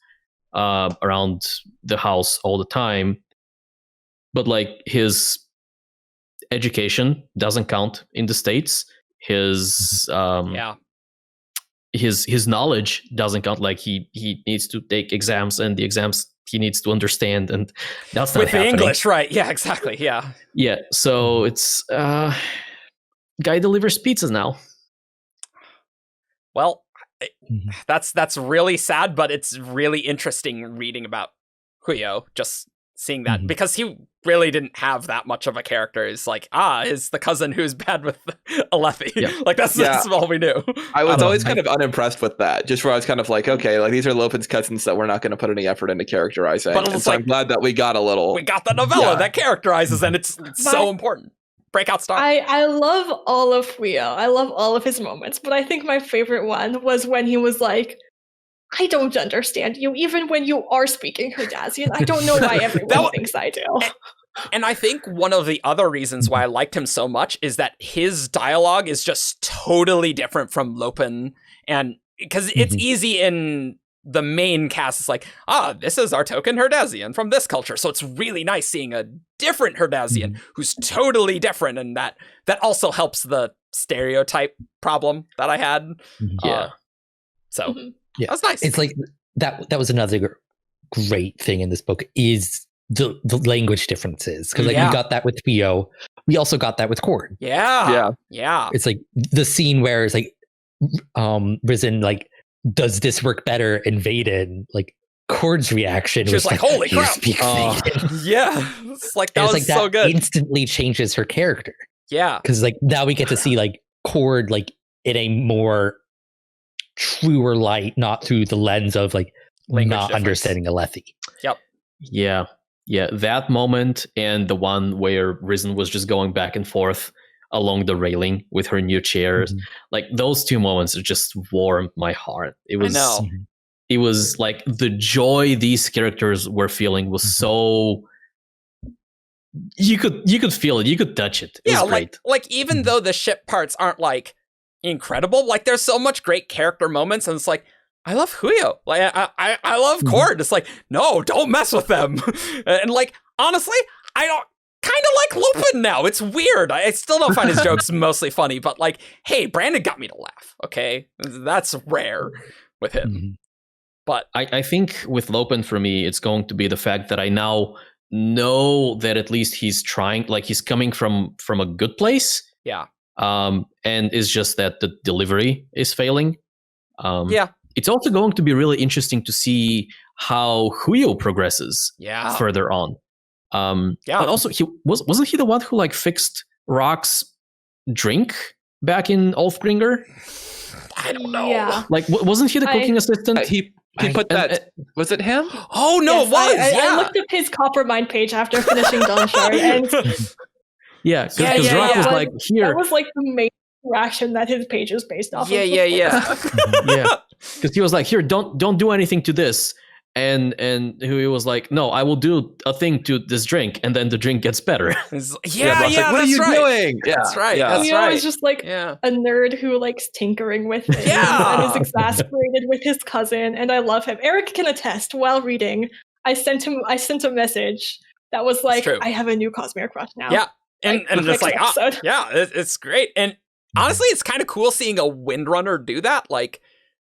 around the house all the time. But like his education doesn't count in the States. His his knowledge doesn't count. Like he needs to take exams, and the exams he needs to understand, and that's not with happening. the English, right? Yeah, exactly. Yeah. So it's guy delivers pizzas now. Well, that's really sad, but it's really interesting reading about Huyo, just seeing that, because he really didn't have that much of a character. It's like, is the cousin who's bad with Alethi. Yeah. Like that's all we knew. I was always kind of unimpressed with that, just where I was kind of like, okay, like these are Lopin's cousins that we're not going to put any effort into characterizing. But and so like, I'm glad that we got the novella that characterizes, and it's so important. Breakout star. I love all of Huyo. I love all of his moments, but I think my favorite one was when he was like, I don't understand you, even when you are speaking Herdazian. I don't know why everyone thinks I do. And I think one of the other reasons why I liked him so much is that his dialogue is just totally different from Lopin. And because it's easy in the main cast, it's like, this is our token Herdazian from this culture. So it's really nice seeing a different Herdazian who's totally different. And that also helps the stereotype problem that I had. So that's nice. It's like that was another great thing in this book is the language differences, because like we got that with Huyo, we also got that with Cord. Yeah. It's like the scene where it's like Risen like, does this work better in Vaden? Like Cord's reaction was like, holy crap. Yeah, it's like that was like, so good. Instantly changes her character. Yeah, because like now we get to see like Cord like in a more truer light, not through the lens of like not understanding Alethi. Yep. Yeah, that moment and the one where Risen was just going back and forth along the railing with her new chairs, like those two moments just warmed my heart. It was like the joy these characters were feeling was so you could feel it, you could touch it. It was great. Like even though the ship parts aren't like incredible, like there's so much great character moments, and it's like, I love Huyo. Like I love Cord. It's like, no, don't mess with them. And like honestly, I don't kind of like Lopin now. It's weird. I still don't find his jokes mostly funny, but like, hey, Brandon got me to laugh. Okay, that's rare with him. But I think with Lopen for me, it's going to be the fact that I now know that at least he's trying, like he's coming from a good place. Yeah. And it's just that the delivery is failing. Yeah. It's also going to be really interesting to see how Huyo progresses further on. Yeah. And also, wasn't he the one who like fixed Rock's drink back in Ulfbringer? I don't know. Yeah. Like, wasn't he the cooking assistant? He put that. Was it him? Oh no, Yes, it was. I looked up his Coppermind page after finishing Dawnshard, and Yeah, because Yeah, Rock yeah. was like, here. that was like the main interaction that his page is based off of. Yeah. Yeah, because he was like, here, don't do anything to this. And he was like, no, I will do a thing to this drink, and then the drink gets better. Brock's like, Yeah, what are you doing? Yeah, That's right. Yeah. That's Leo right. is just like Yeah. a nerd who likes tinkering with things Yeah. and is exasperated with his cousin, and I love him. Eric can attest. While reading, I sent a message that was like, true. I have a new Cosmere crush now. Yeah. And Like, just like, next episode. it's great. And honestly, it's kind of cool seeing a Windrunner do that. Like,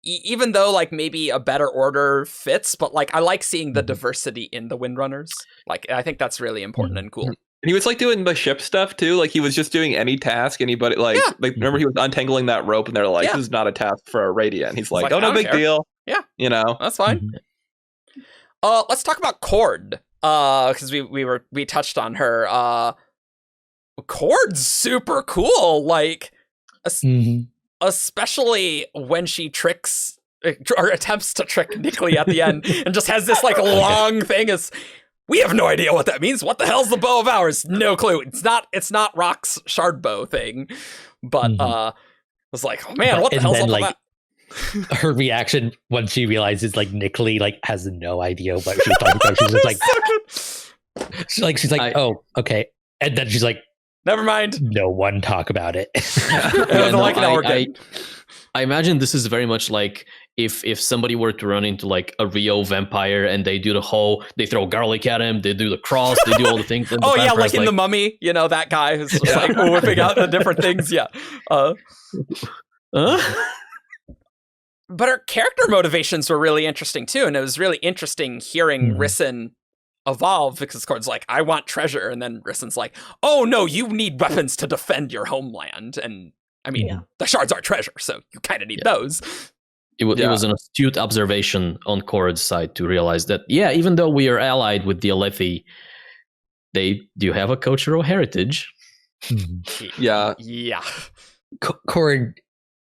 even though like maybe a better order fits, but like I like seeing the diversity in the Windrunners. Like, I think that's really important and cool. And he was like doing the ship stuff too. Like he was just doing any task. Anybody like remember he was untangling that rope, and they're like, "This is not a task for a Radiant." And he's like, like, "Oh, I no don't big care." deal." Yeah. You know. That's fine. Let's talk about Cord. Because we touched on her. Cord's super cool. Like, especially when she tricks or attempts to trick Nickley at the end, and just has this like long thing. We have no idea what that means. What the hell's the bow of ours? No clue. It's not Rock's shard bow thing. But I was like, oh man, what the hell's up with that? Her reaction when she realizes like Nickley like has no idea what she's talking about. She's just like, she's like, oh, okay, and then she's like, never mind. No one talk about it. I imagine this is very much like if somebody were to run into like a Rio vampire and they do they throw garlic at him, they do the cross, they do all the things. Oh yeah, like in The Mummy, you know, that guy who's just like whipping out the different things. Yeah. But her character motivations were really interesting too, and it was really interesting hearing Rissyn evolve, because Cord's like, I want treasure, and then Rissyn's like, oh no, you need weapons to defend your homeland, and I mean, the shards are treasure, so you kind of need those. It was an astute observation on Cord's side to realize that, even though we are allied with the Alethi, they do have a cultural heritage. Yeah. Cord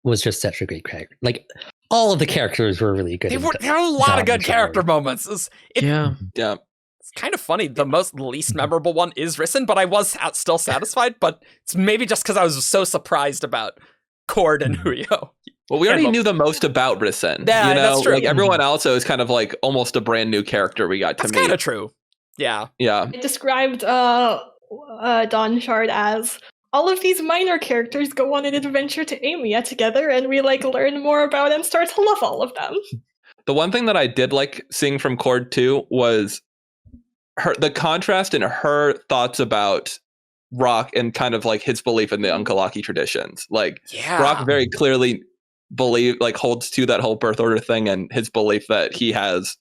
was just such a great character. Like, all of the characters were really good. There were a lot of good character moments. It's kind of funny. The least memorable one is Rissyn, but I was still satisfied. But it's maybe just because I was so surprised about Cord and Huyo. Well, we already knew the most about Rissyn. Yeah, you know? that's true. Like everyone else is kind of like almost a brand new character we got to meet. That's kind of true. Yeah. It described Dawnshard as all of these minor characters go on an adventure to Aimia together, and we like learn more about and start to love all of them. The one thing that I did like seeing from Cord too was the contrast in her thoughts about Rock and kind of like his belief in the Unkalaki traditions. Like Rock very clearly holds to that whole birth order thing, and his belief that he has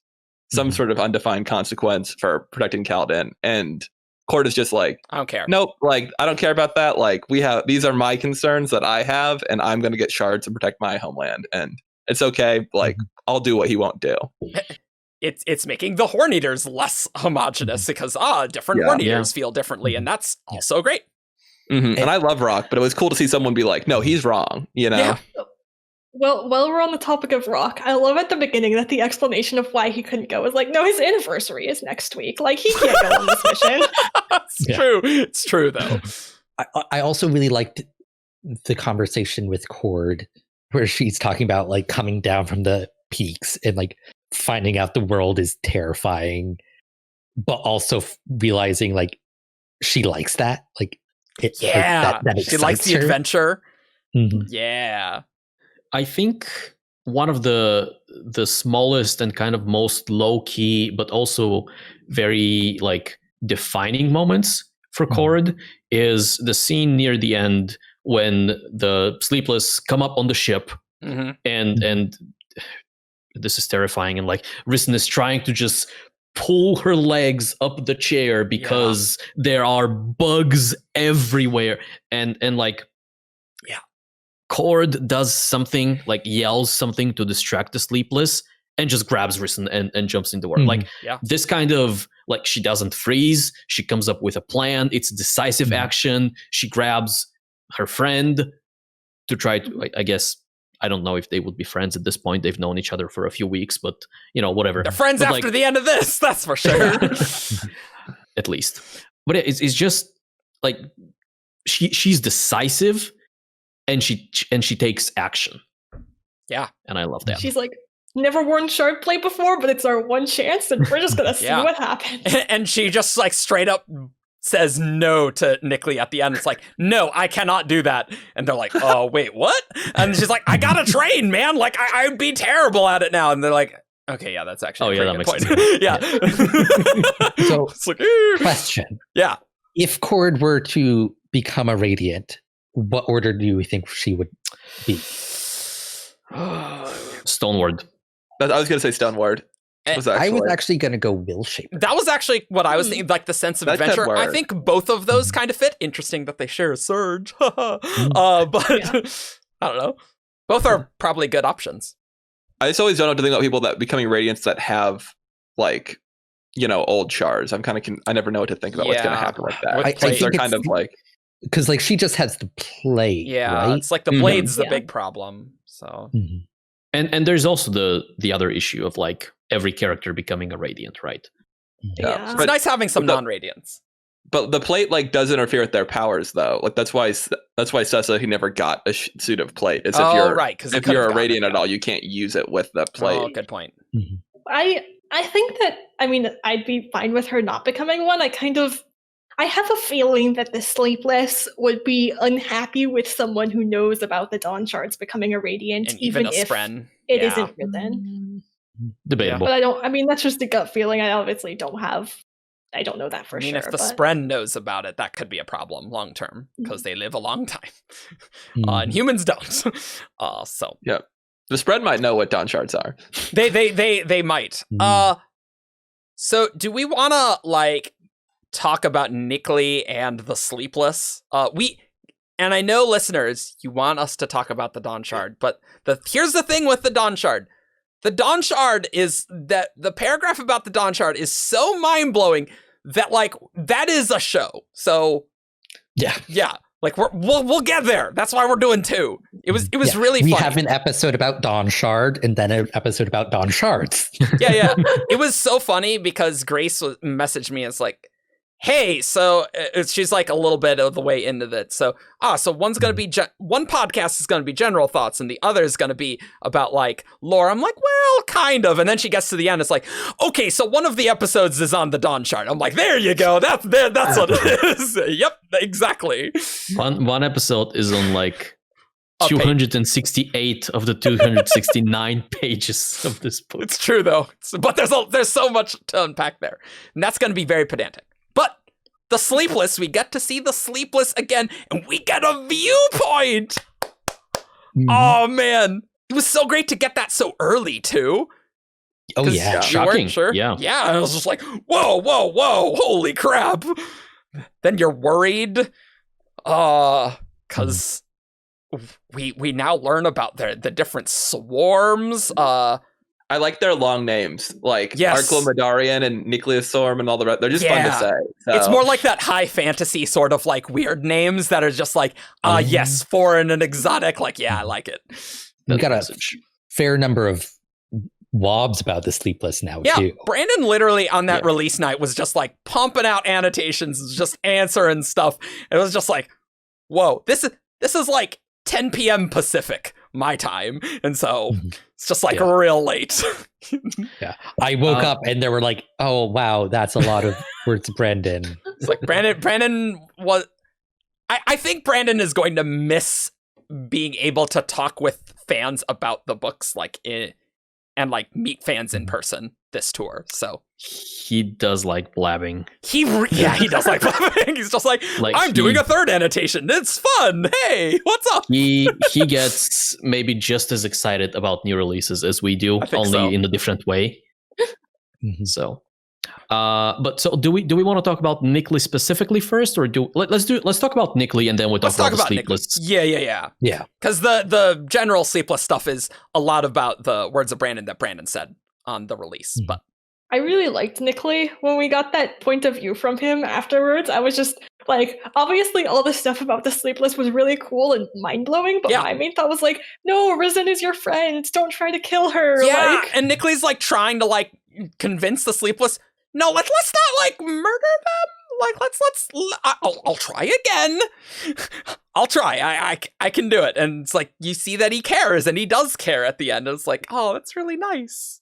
some sort of undefined consequence for protecting Kaladin, and Cord is just like, I don't care. Nope, like I don't care about that. Like these are my concerns that I have, and I'm going to get shards and protect my homeland, and it's okay. Like I'll do what he won't do. It's making the Horn Eaters less homogenous because different Horn Eaters feel differently, and that's also great. And I love Rock, but it was cool to see someone be like, no, he's wrong. You know. Yeah. Well, while we're on the topic of Rock, I love at the beginning that the explanation of why he couldn't go was like, no, his anniversary is next week. Like, he can't go on this mission. True. It's true, though. I also really liked the conversation with Cord, where she's talking about like coming down from the peaks and like finding out the world is terrifying, but also realizing like she likes that. Like, that she likes the adventure. Yeah. I think one of the smallest and kind of most low key, but also very like defining moments for Cord is the scene near the end when the Sleepless come up on the ship and this is terrifying. And like Risen is trying to just pull her legs up the chair because there are bugs everywhere. And like, Cord does something, like yells something to distract the Sleepless and just grabs Risen and jumps into water. Like this kind of, like, she doesn't freeze. She comes up with a plan. It's decisive action. She grabs her friend to try to, I guess, I don't know if they would be friends at this point. They've known each other for a few weeks, but whatever. They're friends but after the end of this. That's for sure. At least. But it's just like she's decisive. And she takes action. Yeah. And I love that. She's like, never worn shard plate before, but it's our one chance, and we're just gonna see what happens. And she just like straight up says no to Nickley at the end. It's like, no, I cannot do that. And they're like, oh, wait, what? And she's like, I gotta train, man. Like, I'd be terrible at it now. And they're like, okay, yeah, that's actually a pretty good point. So, like, question. Yeah. If Cord were to become a Radiant, what order do you think she would be? Stoneward. I was going to say Stoneward. I was actually going to go Will Shaper. That was actually what I was thinking, like the sense of adventure. I think both of those kind of fit. Interesting that they share a surge. But I don't know. Both are probably good options. I just always don't know what to think about people that becoming Radiants that have, like, old shards. I never know what to think about what's going to happen like that. I think they're kind of like... Because like she just has the blade, right? It's like the blade's the big problem. So, and there's also the other issue of like every character becoming a Radiant, right? Yeah. It's nice having some non-Radiants. But the plate like does interfere with their powers, though. Like that's why Sessa, he never got a suit of plate. Is if you're a Radiant at all, you can't use it with the plate. Oh, good point. I think that I'd be fine with her not becoming one. I have a feeling that the Sleepless would be unhappy with someone who knows about the Dawnshards becoming a Radiant, and even if it isn't written. Debatable. But that's just a gut feeling. I obviously don't know that for sure. If the Spren knows about it, that could be a problem long term, because they live a long time. And humans don't. So yeah. The Spren might know what Dawnshards are. They might. So do we wanna like talk about Nickley and the Sleepless? And I know, listeners, you want us to talk about the Dawnshard, but here's the thing with the Dawnshard. The Dawnshard is that the paragraph about the Dawnshard is so mind-blowing that like that is a show. So yeah, like we'll get there. That's why we're doing 2. It was really funny. We have an episode about Dawnshard and then an episode about Dawnshards. yeah. It was so funny because Grace messaged me and it's like, hey, so she's like a little bit of the way into that. So one's going to be, one podcast is going to be general thoughts and the other is going to be about like lore. I'm like, well, kind of. And then she gets to the end. It's like, okay, so one of the episodes is on the Dawnshard. I'm like, there you go. That's what it is. Yep, exactly. One episode is on like 268 of the 269 pages of this book. It's true though. But there's so much to unpack there. And that's going to be very pedantic. But the Sleepless, we get to see the Sleepless again, and we get a viewpoint. Oh man, it was so great to get that so early too. Oh yeah, shocking. Sure. Yeah, I was just like, whoa, holy crap. Then you're worried, because we now learn about the different swarms. I like their long names, like Arclomedarian and Nucleosorm and all the rest. They're just fun to say. So. It's more like that high fantasy sort of like weird names that are just like, yes, foreign and exotic. Like, yeah, I like it. We got a fair number of wobs about the Sleepless now, too. Brandon literally on that release night was just like pumping out annotations, just answering stuff. It was just like, whoa, this is like 10 p.m. Pacific, my time. And so it's just like real late. I woke up and there were like, oh, wow, that's a lot of words, Brandon. It's like Brandon was... I think Brandon is going to miss being able to talk with fans about the books, like and like meet fans in person. this tour. So he does like blabbing. He does like blabbing. He's just like I'm doing a third annotation. It's fun. Hey, what's up? He gets maybe just as excited about new releases as we do, only in a different way. So, but so do we want to talk about Nickley specifically first, or let's talk about Nickley and then we'll talk about Sleepless. Yeah. Because the general Sleepless stuff is a lot about the words of Brandon that Brandon said on the release. But I really liked Nickley. When we got that point of view from him afterwards, I was just like, obviously all the stuff about the Sleepless was really cool and mind-blowing, but my main thought was like, no, Risen is your friend, don't try to kill her. Yeah, and Nickley's like trying to like convince the Sleepless, no, let's not like murder them. Like I'll try again. I'll try. I can do it. And it's like you see that he cares, and he does care at the end. It's like, oh, that's really nice.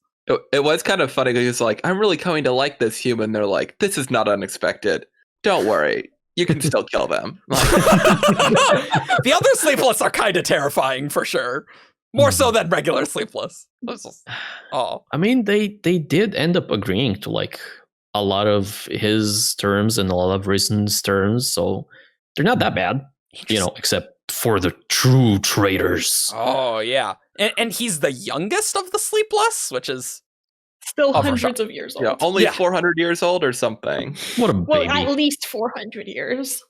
It was kind of funny because he's like, I'm really coming to like this human. They're like, this is not unexpected. Don't worry. You can still kill them. The other Sleepless are kind of terrifying for sure. More so than regular Sleepless. I mean, they did end up agreeing to like a lot of his terms and a lot of Risen's terms, so they're not that bad, except for the true traitors. Oh yeah, and he's the youngest of the Sleepless, which is still hundreds of years old. Yeah, only 400 years old or something. What a baby! Well, at least 400 years,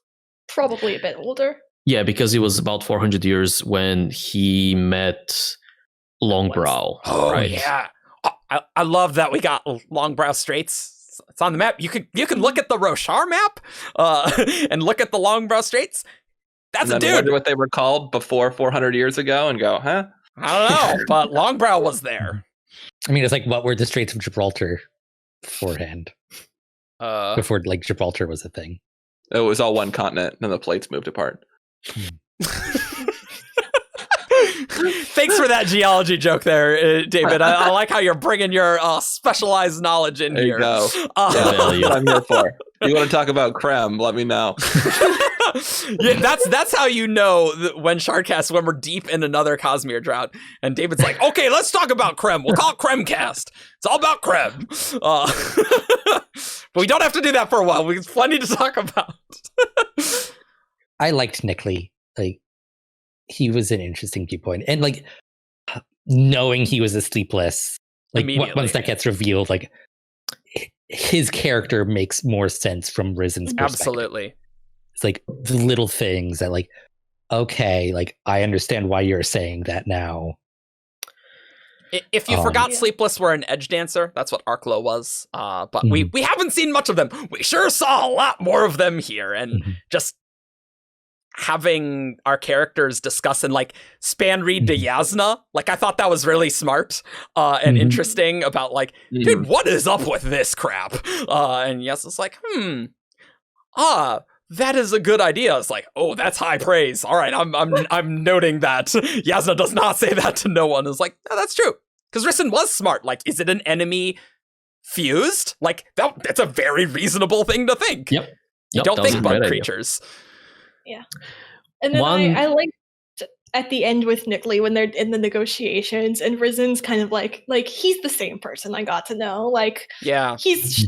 probably a bit older. Yeah, because he was about 400 years when he met Longbrow. Oh, right? Yeah. I love that we got Longbrow Straits. It's on the map. You can look at the Roshar map and look at the Longbrow Straits. That's a dude. Wonder what they were called before 400 years ago and go, huh? I don't know, but Longbrow was there. I mean, it's like, what were the Straits of Gibraltar beforehand? Before like Gibraltar was a thing. It was all one continent, and the plates moved apart. Thanks for that geology joke there, David. I like how you're bringing your specialized knowledge in there here. You go. That's what I'm here for. You want to talk about creme, let me know. Yeah, that's how you know when Shardcast, when we're deep in another Cosmere drought, and David's like, okay, let's talk about creme. We'll call it Cremecast. It's all about creme. But we don't have to do that for a while. We have plenty to talk about. I liked Nickley. Like, he was an interesting viewpoint, and like knowing he was a Sleepless, like once that gets revealed, like his character makes more sense from Risen's perspective. Absolutely. It's like the little things that, like, okay, like I understand why you're saying that now. If you forgot, Sleepless were an edge dancer. That's what Arklow was. But we haven't seen much of them. We sure saw a lot more of them here, and just having our characters discuss and like span read to Yasna, like I thought that was really smart and interesting about like, dude, what is up with this crap? And Yasna's like, that is a good idea. It's like, oh, that's high praise. All right, I'm noting that. Yasna does not say that to no one. It's like, no, that's true. Because Risen was smart. Like, is it an enemy fused? Like, that's a very reasonable thing to think. Yep. You don't think bug creatures. Yeah. And then I liked at the end with Nickley when they're in the negotiations and Risen's kind of like he's the same person I got to know. Like, yeah, he's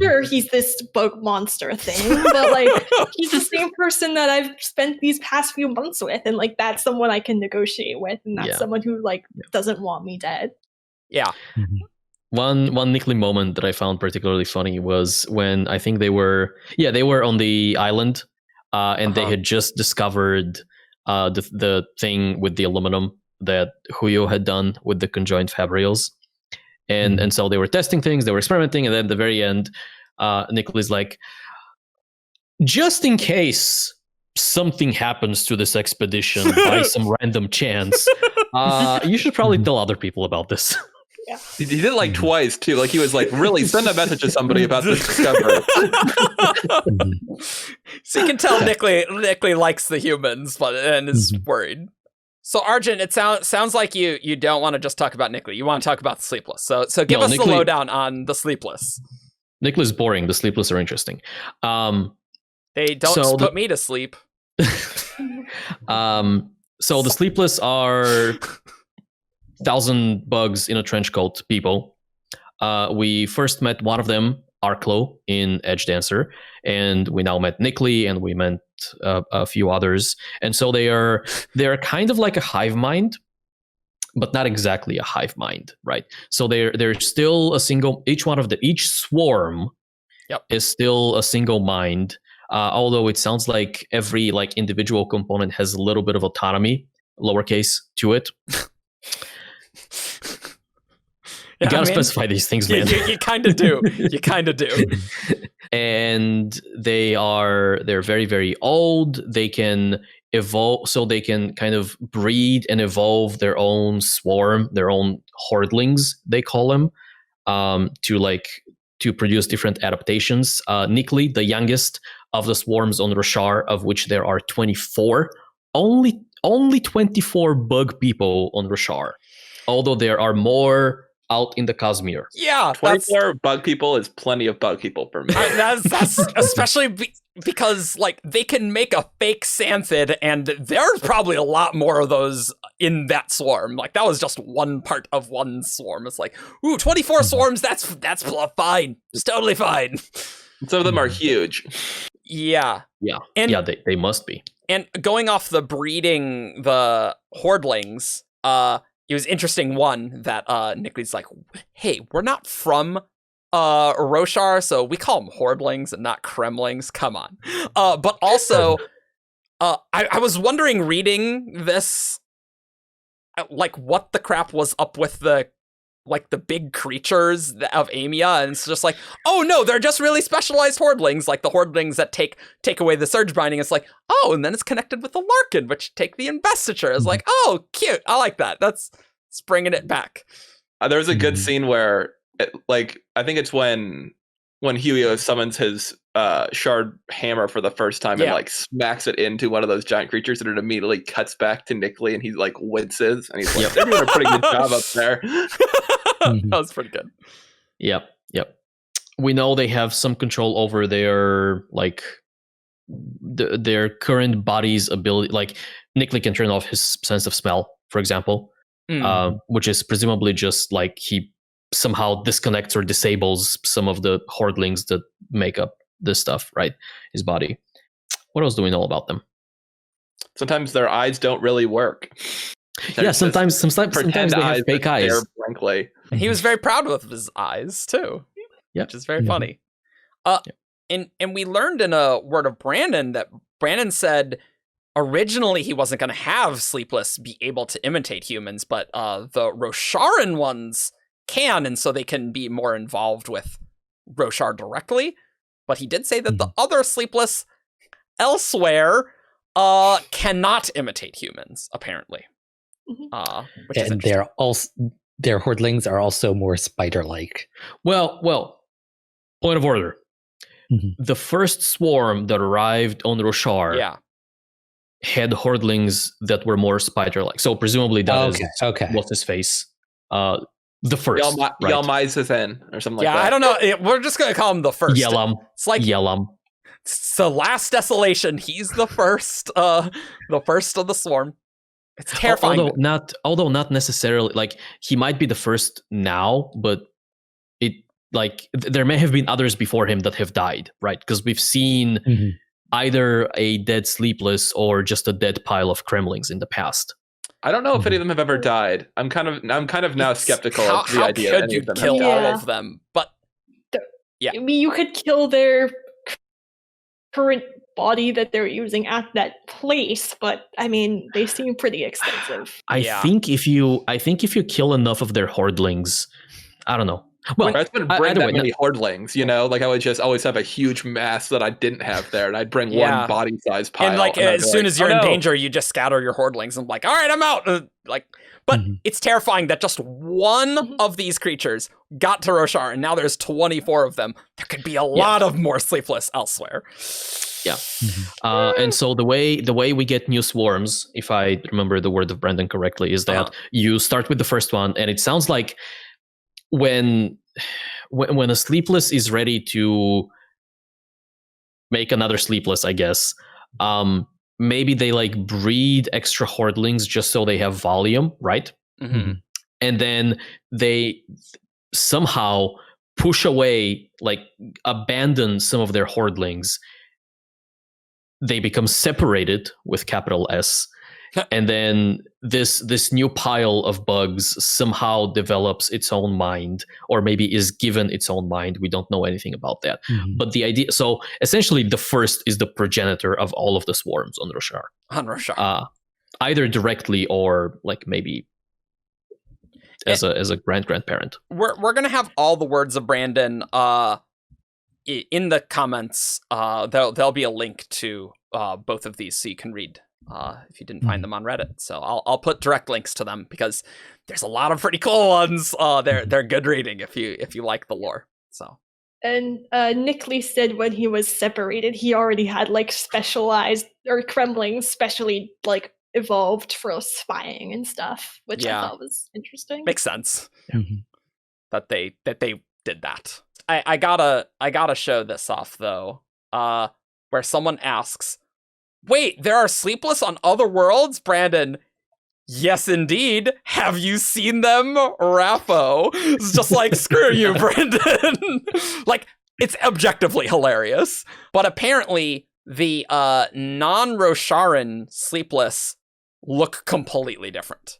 this bug monster thing, but like he's the same person that I've spent these past few months with, and like that's someone I can negotiate with, and that's someone who like doesn't want me dead. Yeah. One Nickley moment that I found particularly funny was when I think they were on the island. And they had just discovered the thing with the aluminum that Huyo had done with the conjoined fabrials. And so they were testing things, they were experimenting, and then at the very end, Nickley's like, just in case something happens to this expedition by some random chance, you should probably tell other people about this. Yeah. He did it like twice too. Like he was like, really send a message to somebody about this discovery. So you can tell Nickley likes the humans, and is worried. So Argent, it sounds like you don't want to just talk about Nickley. You want to talk about the Sleepless. So give us the lowdown on the Sleepless. Nickley's boring. The Sleepless are interesting. They don't put me to sleep. So the Sleepless are 1,000 bugs in a trench coat people. We first met one of them, Arklo, in Edge Dancer, and we now met Nickley, and we met a few others. And so they're kind of like a hive mind, but not exactly a hive mind, right? So they're still a single. Each swarm is still a single mind. Although it sounds like every like individual component has a little bit of autonomy, lowercase, to it. You gotta specify these things, man. You kind of do. You kind of do. And they're very, very old. They can evolve, so they can kind of breed and evolve their own swarm, their own hordlings, they call them, to produce different adaptations. Nickley, the youngest of the swarms on Roshar, of which there are 24. Only 24 bug people on Roshar, although there are more out in the Cosmere. Yeah, 24 bug people is plenty of bug people for me. That's especially because like they can make a fake Xanthid, and there's probably a lot more of those in that swarm. Like that was just one part of one swarm. It's like, ooh, 24 swarms. That's fine. It's totally fine. Some of them are huge. Yeah. And they must be. And going off the breeding the hordlings, it was interesting one that Nickley's like, hey, we're not from Roshar, so we call them hordlings and not kremlings. Come on. But also, I was wondering reading this, like what the crap was up with the big creatures of Aimia, and it's just like, oh no, they're just really specialized hordlings, like the hordlings that take away the surge binding. It's like, oh, and then it's connected with the Larkin, which take the investiture. It's like, oh, cute, I like that. That's bringing it back. There was a good scene where, I think it's when Huio summons his shard hammer for the first time and like smacks it into one of those giant creatures, and it immediately cuts back to Nickley, and he like winces, and he's like, they're doing a pretty good job up there. That was pretty good. Yep. We know they have some control over their their current body's ability. Like Nickley can turn off his sense of smell, for example, which is presumably just like he somehow disconnects or disables some of the hordlings that make up this stuff, right? His body. What else do we know about them? Sometimes their eyes don't really work. Sometimes they have fake eyes. Blankly. And he was very proud of his eyes too, which is very funny. And we learned in a word of Brandon that Brandon said originally he wasn't going to have Sleepless be able to imitate humans, but the Rosharan ones can, and so they can be more involved with Roshar directly. But he did say that the other Sleepless elsewhere cannot imitate humans, apparently. Which is their hordlings are also more spider-like. Well, point of order. The first swarm that arrived on Roshar had hordlings that were more spider-like. So presumably that is what's his face. The first. Yelmaizen or something like that. Yeah, I don't know. We're just going to call him the first. Yellam. It's like Yellam. It's the last desolation. He's the first of the swarm. It's terrifying. Although not necessarily, like he might be the first now, but there may have been others before him that have died, right? Because we've seen either a dead Sleepless or just a dead pile of Kremlings in the past. I don't know if any of them have ever died. I'm kind of now skeptical of the idea that any of them kill have died. all of them? But I mean, you could kill their current body that they're using at that place, but I mean, they seem pretty extensive. I think if you kill enough of their hordlings, I don't know. Well, I wouldn't bring that many hordlings, like I would just always have a huge mass that I didn't have there, and I'd bring one body-sized pile. And like as soon as you're in danger, you just scatter your hordlings and like, all right, I'm out. But it's terrifying that just one of these creatures got to Roshar, and now there's 24 of them. There could be a lot of more Sleepless elsewhere. Yeah. And so the way we get new swarms, if I remember the word of Brandon correctly, is that you start with the first one, and it sounds like when a Sleepless is ready to make another Sleepless, I guess, maybe they like breed extra hordlings just so they have volume, right? And then somehow push away, like abandon some of their hordlings. They become separated with capital S. And then this new pile of bugs somehow develops its own mind, or maybe is given its own mind. We don't know anything about that. But the idea, so essentially the first is the progenitor of all of the swarms on Roshar. On Roshar. Either directly or like maybe as a grandparent. We're gonna have all the words of Brandon in the comments. There'll be a link to both of these so you can read if you didn't find them on Reddit. So I'll put direct links to them because there's a lot of pretty cool ones. They're good reading if you like the lore. So. And Nick Lee said when he was separated, he already had like specialized or Kremlings specially like evolved for spying and stuff, which I thought was interesting. Makes sense that they did that. I gotta show this off though, where someone asks, "Wait, there are Sleepless on other worlds, Brandon?" Yes, indeed. Have you seen them, Raffo? It's just like, screw you, Brandon. Like, it's objectively hilarious. But apparently, the non-Rosharan Sleepless look completely different.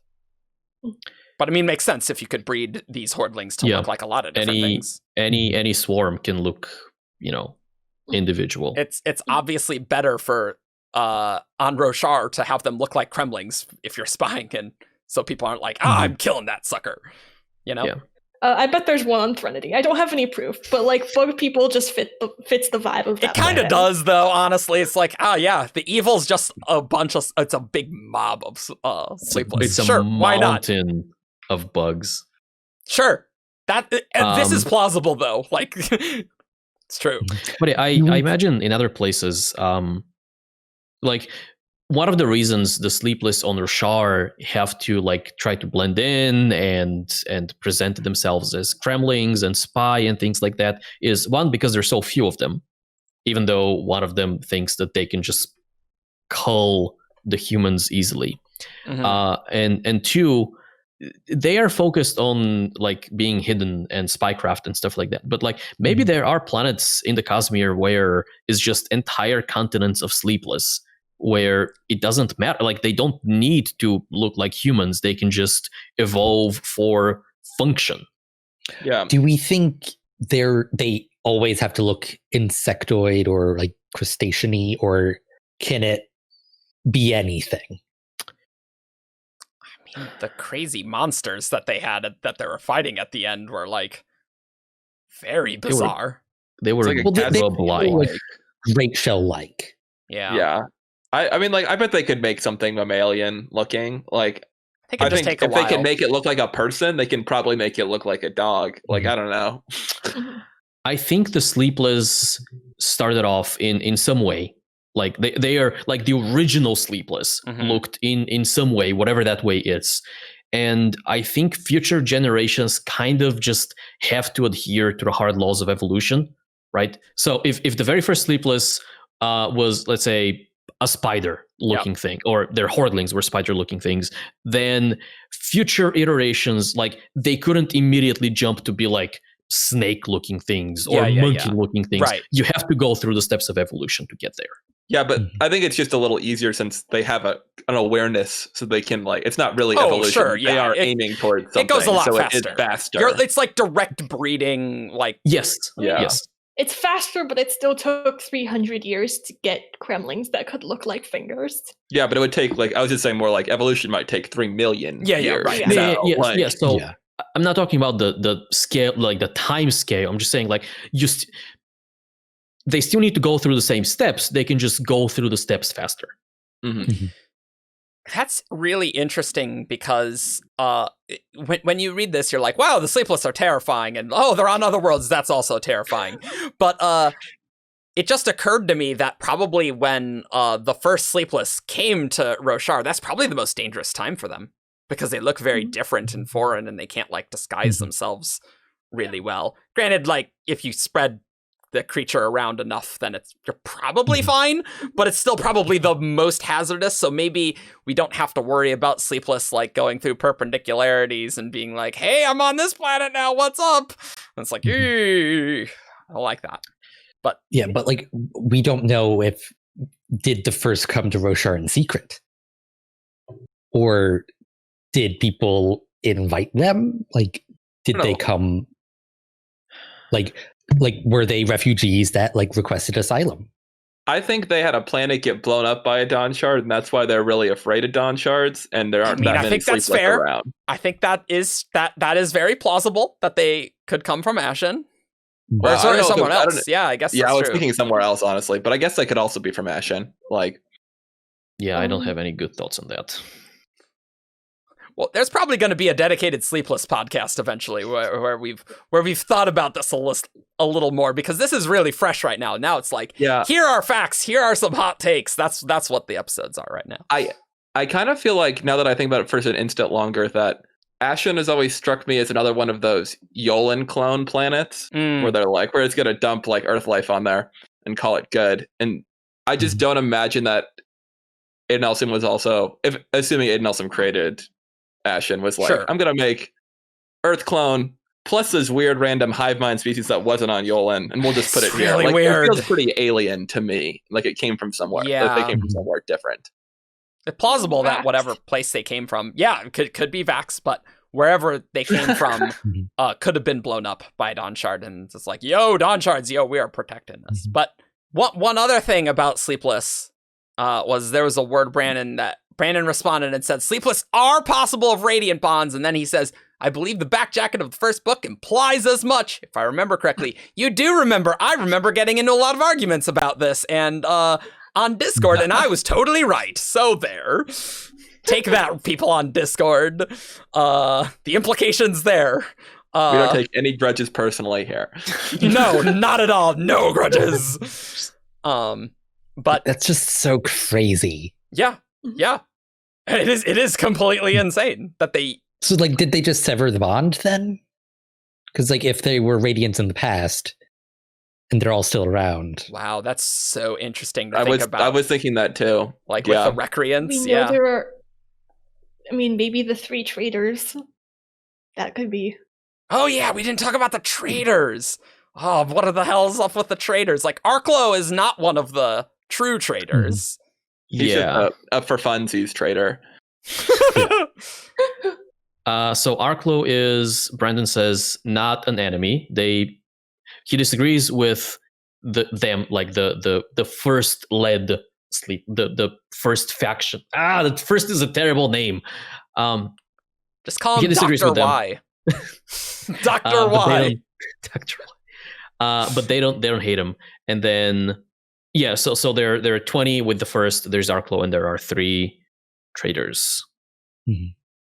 But I mean, makes sense if you could breed these hordlings to look like a lot of different things. Any swarm can look, individual. It's obviously better for on Roshar to have them look like Kremlings if you're spying, and so people aren't like, I'm killing that sucker. Yeah. I bet there's one on Threnody. I don't have any proof, but like bug people just fits the vibe of that. It kind of does, though. Honestly, it's like, the evil's just a bunch of. It's a big mob of Sleepless. It's a mountain of bugs. Sure, this is plausible though. Like, it's true. But I imagine in other places, like one of the reasons the Sleepless on Roshar have to like try to blend in and present themselves as Kremlings and spy and things like that is, one, because there's so few of them, even though one of them thinks that they can just cull the humans easily. And two, they are focused on like being hidden and spycraft and stuff like that. But like maybe there are planets in the Cosmere where it's just entire continents of Sleepless, where it doesn't matter. Like they don't need to look like humans. They can just evolve for function. Yeah. Do we think they always have to look insectoid or like crustacean-y, or can it be anything? I mean, the crazy monsters that they had that they were fighting at the end were like very bizarre. They were like great shell-like. Yeah. Yeah. I mean, like, I bet they could make something mammalian looking. Like, I think if they can make it look like a person, they can probably make it look like a dog. Like, I don't know. I think the Sleepless started off in some way. Like they are like the original Sleepless looked in some way, whatever that way is. And I think future generations kind of just have to adhere to the hard laws of evolution, right? So if the very first Sleepless was, let's say, a spider-looking thing, or their hordlings were spider-looking things, then future iterations, like, they couldn't immediately jump to be like snake-looking things or monkey-looking things. Right. You have to go through the steps of evolution to get there. Yeah, but I think it's just a little easier since they have an awareness, so they can, like, it's not really evolution. Sure, they are aiming towards something. It goes a lot so faster. It's faster. It's like direct breeding. Like, yes, yeah. Yes. It's faster, but it still took 300 years to get Kremlings that could look like fingers. Yeah, but it would take, like, I was just saying more like evolution might take 3 million years. Right. So I'm not talking about the scale, like the time scale. I'm just saying, like, they still need to go through the same steps. They can just go through the steps faster. That's really interesting because when you read this, you're like, wow, the Sleepless are terrifying, and they're on other worlds, that's also terrifying. But it just occurred to me that probably when the first Sleepless came to Roshar, that's probably the most dangerous time for them, because they look very different and foreign, and they can't like disguise themselves really well. Granted, like, if you spread the creature around enough, then you're probably fine, but it's still probably the most hazardous. So maybe we don't have to worry about Sleepless like going through perpendicularities and being like, hey, I'm on this planet now, what's up? And it's like, I don't like that. But yeah, but like we don't know if did the first come to Roshar in secret, or did people invite them? Like, did they come? Like were they refugees that like requested asylum? I think they had a planet get blown up by a Dawnshard, and that's why they're really afraid of Dawnshards, and there aren't that many. I think that's Sleepless fair. Around. I think that is very plausible that they could come from Ashen. Or someone else. Yeah, I guess yeah, that's I was true. thinking somewhere else, honestly, but I guess they could also be from Ashen. Like, yeah, I don't have any good thoughts on that. Well, there's probably going to be a dedicated Sleepless podcast eventually, where we've thought about this a little more, because this is really fresh right now. Now it's like, here are facts, here are some hot takes. That's what the episodes are right now. I kind of feel like, now that I think about it for an instant longer, that Ashen has always struck me as another one of those Yolen clone planets where they're like, where it's going to dump like Earth life on there and call it good. And I just don't imagine that Aiden Nelson was also, assuming Aiden Nelson created Ashen, was like, I'm going to make Earth clone plus this weird random hive mind species that wasn't on Yolen, and we'll just put it here. Really like, weird. It feels pretty alien to me. Like it came from somewhere. Yeah. Like they came from somewhere different. It's plausible that whatever place they came from, could be Vax, but wherever they came from could have been blown up by Dawnshard, and it's like, yo, Dawnshards, we are protecting this. But one other thing about Sleepless was there was a word Brandon responded and said, Sleepless are possible of radiant bonds, and then he says, I believe the back jacket of the first book implies as much, if I remember correctly. You do remember. I remember getting into a lot of arguments about this, and on Discord, and I was totally right. So there. Take that, people on Discord. The implications there. We don't take any grudges personally here. No, not at all. No grudges. But that's just so crazy. Yeah. It is completely insane that they. So like, did they just sever the bond then? Because like, if they were Radiants in the past, and they're all still around. Wow, that's so interesting to think about. I was thinking that too. Like with the Recreants, we know there are. I mean, maybe the 3 traders. That could be. Oh yeah, we didn't talk about the traders. Oh, what the hell's up with the traders? Like Arklo is not one of the true traders. He's a for funsies trader. So Arklo is, Brandon says, not an enemy. He disagrees with them, like the first led sleep, the first faction. The first is a terrible name. Just call him Dr. Y. Dr. Y. Dr. Y. But they don't hate him. And then so there are 20 with the first. There's Arklo, and there are 3 traders. Mm-hmm.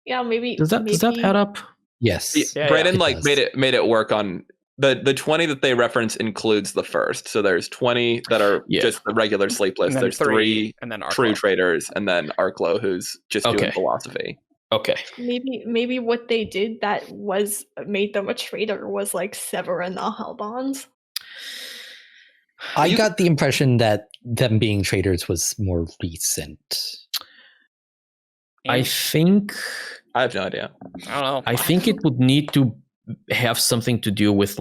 Yeah, maybe. Does that add up? Yes. Brandon made it work on the 20 that they reference includes the first. So there's 20 that are just the regular Sleepless. There's 3 and then true traders, and then Arklo, who's just doing philosophy. Okay. Maybe what they did that made them a trader was like severing the hell bonds. I got the impression that them being traders was more recent. I think. I have no idea. I don't know. I think it would need to have something to do with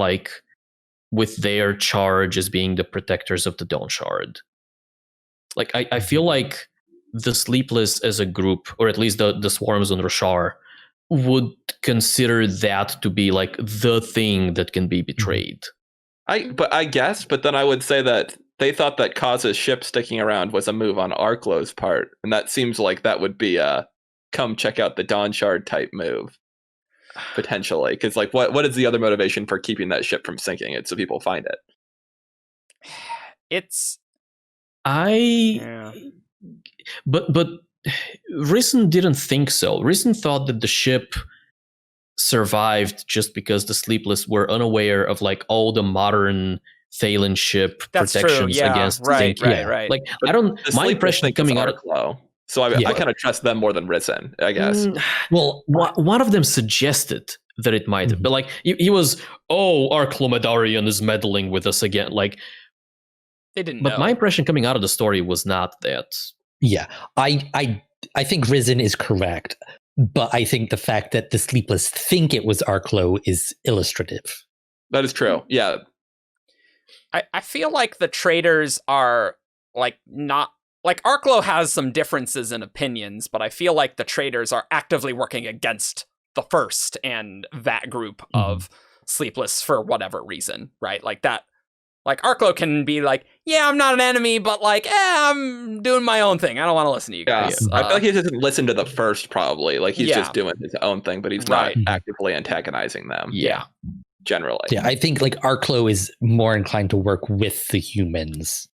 with their charge as being the protectors of the Dawnshard. Like I feel like the Sleepless as a group, or at least the swarms on Roshar, would consider that to be like the thing that can be betrayed. But then I would say that they thought that Kaz's ship sticking around was a move on Arklo's part, and that seems like that would be a come check out the Dawnshard type move, potentially. Because like, what is the other motivation for keeping that ship from sinking? It's so people find it. But Risen didn't think so. Risen thought that the ship survived just because the Sleepless were unaware of like all the modern Thalen ship protections against sinking. Right. Like I don't. My impression coming out of Arklo. So I kind of trust them more than Risen, I guess. Well, one of them suggested that it might have. But like he was, Archlomedarian is meddling with us again. Like They didn't but know. my impression coming out of the story was not that. Yeah, I think Risen is correct, but I think the fact that the Sleepless think it was Arklo is illustrative. That is true. Yeah. I feel like the traders are like not like Arklo has some differences in opinions, but I feel like the traders are actively working against the first and that group of Sleepless for whatever reason, right? Like that. Like, Arklo can be like, yeah, I'm not an enemy, but like, I'm doing my own thing. I don't want to listen to you guys. Yeah. I feel like he doesn't listen to the first, probably. Like, he's just doing his own thing, but he's not actively antagonizing them. Yeah. Generally. Yeah, I think like Arklo is more inclined to work with the humans,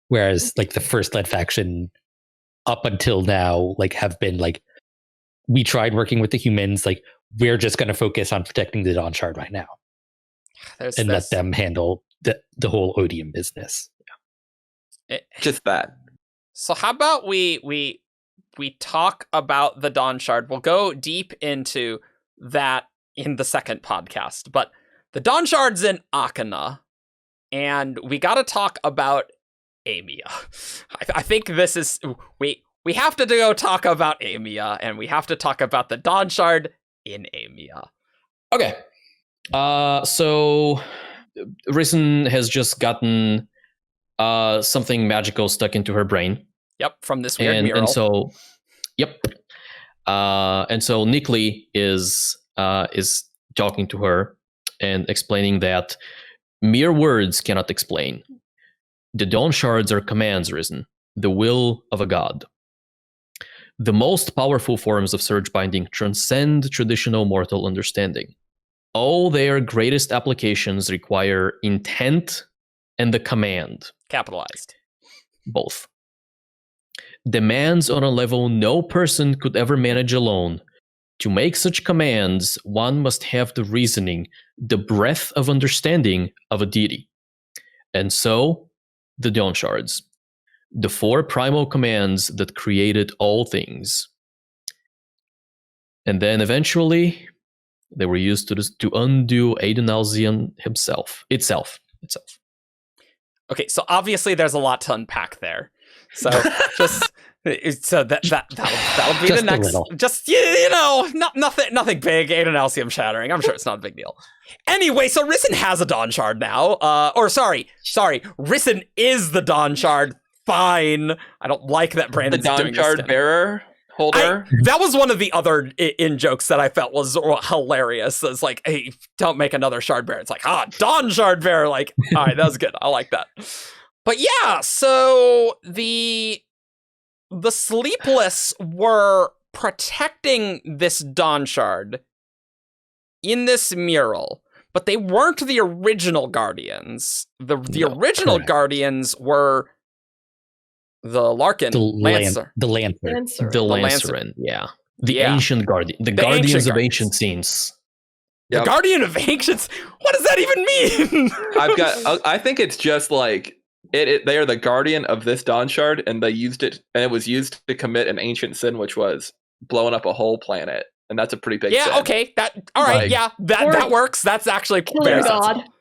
whereas like the first led faction up until now, like have been like, we tried working with the humans, like we're just going to focus on protecting the Dawnshard right now. And let them handle the whole odium business. Just that. So how about we talk about the Dawnshard? We'll go deep into that in the second podcast. But the Dawnshard's in Akana, and we got to talk about Aimia. I think this is we have to go talk about Aimia, and we have to talk about the Dawnshard in Aimia. Okay. So Risen has just gotten something magical stuck into her brain. Yep, from this weird mural. And so, and so Nikli is talking to her and explaining that mere words cannot explain. The Dawnshards are commands, Risen, the will of a god. The most powerful forms of surge binding transcend traditional mortal understanding. All their greatest applications require intent and the command. Capitalized. Both. Demands on a level no person could ever manage alone. To make such commands, one must have the reasoning, the breadth of understanding of a deity. And so, the Dawnshards. The 4 primal commands that created all things. And then eventually, they were used to undo Adonalsian itself. Okay, so obviously there's a lot to unpack there. So just so that'll be Just the next. a little. Just nothing big. Adonalsium shattering. I'm sure it's not a big deal. Anyway, so Risen has a Dawnshard now. Sorry, Risen is the Dawnshard. Fine. I don't like that Brandon's doing this. The Dawnshard bearer. Holder. That was one of the other in-jokes that I felt was hilarious. It's like, hey, don't make another shard bearer. It's like, Dawnshard bearer. Like, all right, that was good. I like that. But yeah, so the Sleepless were protecting this Dawnshard in this mural, but they weren't the original Guardians. The original correct. Guardians were the Larkin, The Lancer. Lancerin, yeah. The ancient guardian. The guardians ancient of guardians. ancient scenes. The Yep. Guardian of Ancients? What does that even mean? I think it's just like they are the guardian of this Dawnshard, and they used it, and it was used to commit an ancient sin, which was blowing up a whole planet, and that's a pretty big sin. Okay. All right, Like- yeah, that works. That's actually Killing very God. sensible.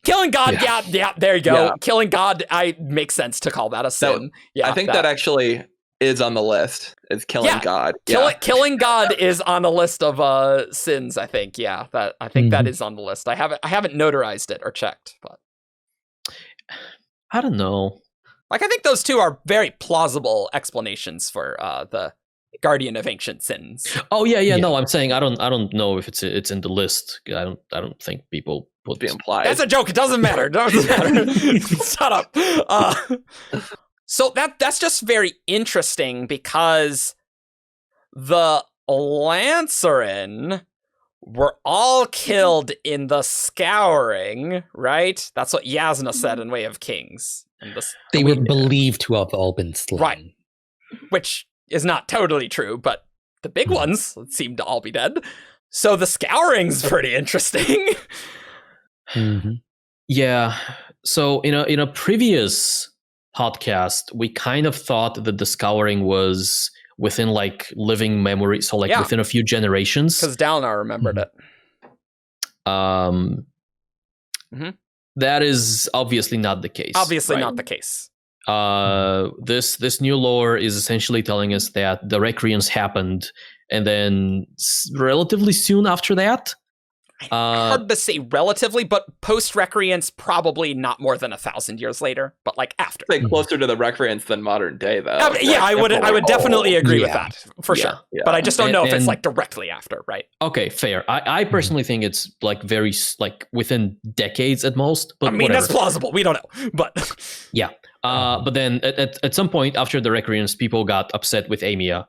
Killing God, yeah, there you go. Yeah. Killing God, makes sense to call that a sin. I think that actually is on the list. Is killing God. Killing God is on the list of sins, I think. Yeah, that is on the list. I haven't notarized it or checked, but I don't know. like I think those two are very plausible explanations for the Guardian of Ancient Sins. Oh yeah. No, I'm saying I don't know if it's in the list. I don't think people would Be implied. That's a joke. It doesn't matter. Shut up. So that's just very interesting because the Lancerin were all killed in the Scouring, right? That's what Yasna said in Way of Kings. They were believed to have all been slain. Right. Which is not totally true, but the big ones seem to all be dead. So the Scouring's pretty interesting. Mm-hmm. Yeah. So in a previous podcast, we kind of thought that the Scouring was within like living memory, so like within a few generations. Because Dalinar remembered it. That is obviously not the case. Obviously right? not the case. This new lore is essentially telling us that the Recreance happened, and then relatively soon after that, hard to say relatively, but post Recreance, probably not more than 1,000 years later, but like after. Say closer to the Recreance than modern day, though. I would definitely agree with that for sure. Yeah. But I just don't know if it's like directly after, right? Okay, fair. I personally think it's like very like within decades at most. But I mean, whatever. that's plausible. We don't know, but yeah. But then at some point after the Recreance, people got upset with Aimia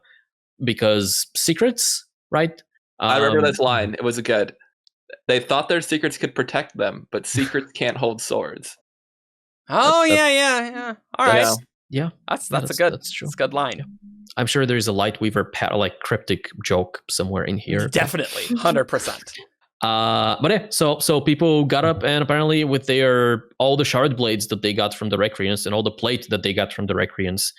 because secrets, right? I remember this line. It was good. They thought their secrets could protect them, but secrets can't hold swords. Oh, yeah. All right. Yeah. That's true. That's a good line. Yeah. I'm sure there's a Lightweaver like cryptic joke somewhere in here. Definitely. 100%. But yeah, so people got up and apparently with all the shard blades that they got from the Recreance and all the plate that they got from the Recreance,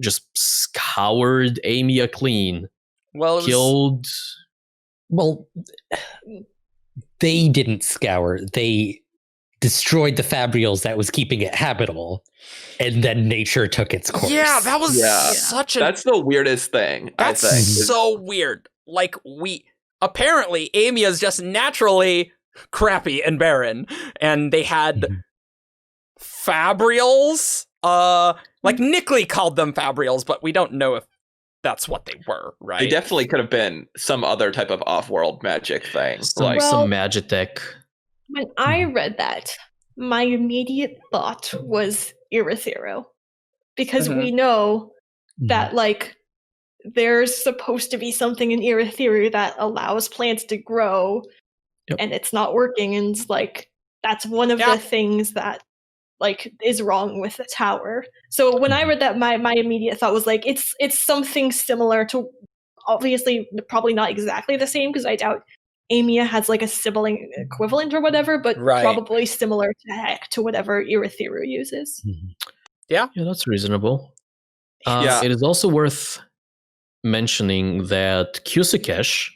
just scoured Aimia clean. Well, killed. Well, they didn't scour. They destroyed the fabrials that was keeping it habitable, and then nature took its course. Yeah, that was such a... That's the weirdest thing, That's I think. so weird. Like, apparently, Aimia is just naturally crappy and barren, and they had fabrials. Like, Nickley called them fabrials, but we don't know if that's what they were, right? They definitely could have been some other type of off-world magic thing. Some Magitech. When I read that, my immediate thought was Irithero. Because we know that, like, there's supposed to be something in Irithero that allows plants to grow, and it's not working, and it's like, that's one of the things that, like, is wrong with the tower. So when I read that, my immediate thought was like, it's something similar to, obviously probably not exactly the same, because I doubt Aimia has like a sibling equivalent or whatever, but probably similar to whatever Irithero uses. Yeah, that's reasonable. It is also worth mentioning that Kusikesh,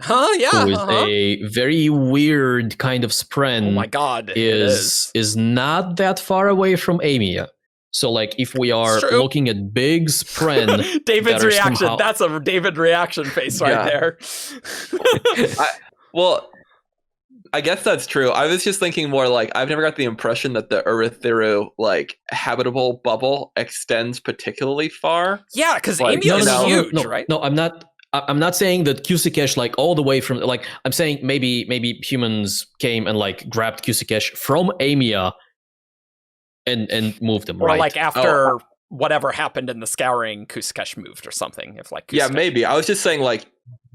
who is a very weird kind of spren. Oh my god, is not that far away from Aimia. So, like, if we are looking at big spren, David's reaction. That's a David reaction face right there. I guess that's true. I was just thinking more like, I've never got the impression that the Irithero like habitable bubble extends particularly far. Yeah, because Aimia is huge, right? No, I'm not saying that Kusikesh like all the way from, like, I'm saying maybe humans came and like grabbed Kusikesh from Aimia and moved them, or right? like after whatever happened in the scouring, Kusikesh moved or something. If like maybe. I was just saying like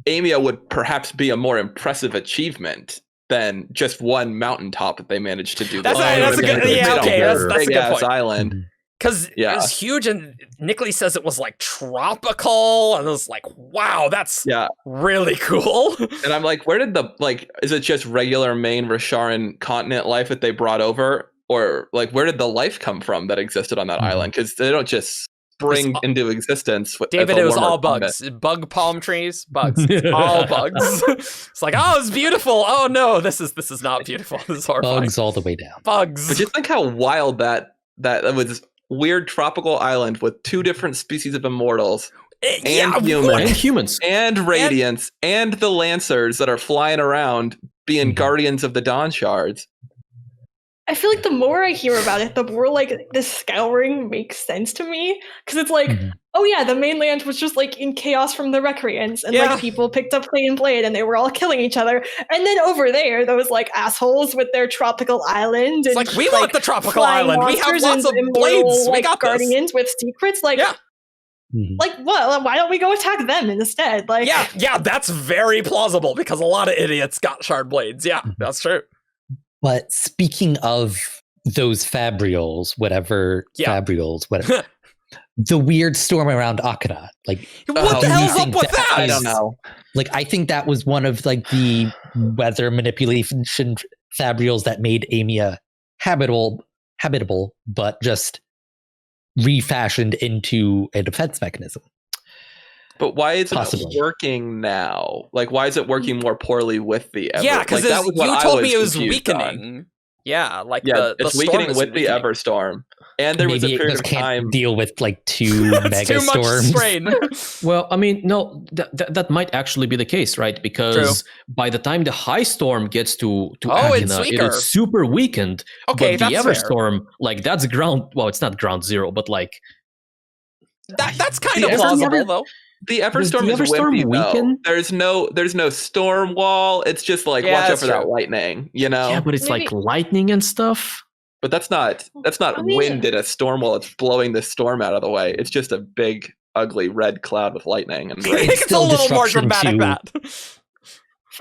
Aimia would perhaps be a more impressive achievement than just one mountaintop that they managed to do. That's a good point. Island. Because it was huge, and Nickley says it was like tropical, and I was like, wow, that's really cool. And I'm like, where did is it just regular main Rasharan continent life that they brought over? Or like, where did the life come from that existed on that island? Because they don't just spring into existence. David, it was all bugs. Bug palm trees, bugs. All bugs. It's like, oh, it's beautiful. Oh no, this is not beautiful. This is horrifying. Bugs all the way down. Bugs. But just think how wild that was. Weird tropical island with two different species of immortals and humans and Radiants and the Lancers that are flying around being guardians of the Dawnshards. I feel like the more I hear about it, the more like this scouring makes sense to me, because it's like, oh yeah, the mainland was just like in chaos from the Recreants, and like people picked up Clay and Blade and they were all killing each other, and then over there those like assholes with their tropical island, and it's like we want the tropical island, we have lots of blades, we got guardians with secrets, like like what? Why don't we go attack them instead? Like yeah, that's very plausible because a lot of idiots got shard blades. Yeah, that's true. But speaking of those fabrials, whatever, the weird storm around Akana, like what the hell's up with that? I don't know. Like, I think that was one of like the weather manipulation fabrials that made Aimia habitable, but just refashioned into a defense mechanism. But why is it Possibly. working now? Like, why is it working more poorly with the Ever? Yeah, because that was what you I told me it was confused on. weakening. Yeah, like Yeah, the it's storm weakening is with the weakening. Everstorm. And there was Maybe a it period just of can't time. deal with like 2 It's mega too much storms. strain. Well, I mean, no, that might actually be the case, right? Because by the time the high storm gets to it's Aimia, it weaker. is super weakened. Okay, but the that's fair. Everstorm, like that's ground. Well, it's not ground zero, but like That's kind The of Ever- plausible, though. The Does Everstorm the is Everstorm wimpy, weaken? though. There's no storm wall. It's just like Yeah, watch out that's for that true. lightning, you know. yeah, but it's Maybe- like lightning and stuff. But that's not I mean- wind in a storm wall. It's blowing the storm out of the way. It's just a big, ugly red cloud with lightning and I rain. think it's a still little more disruption dramatic to- that.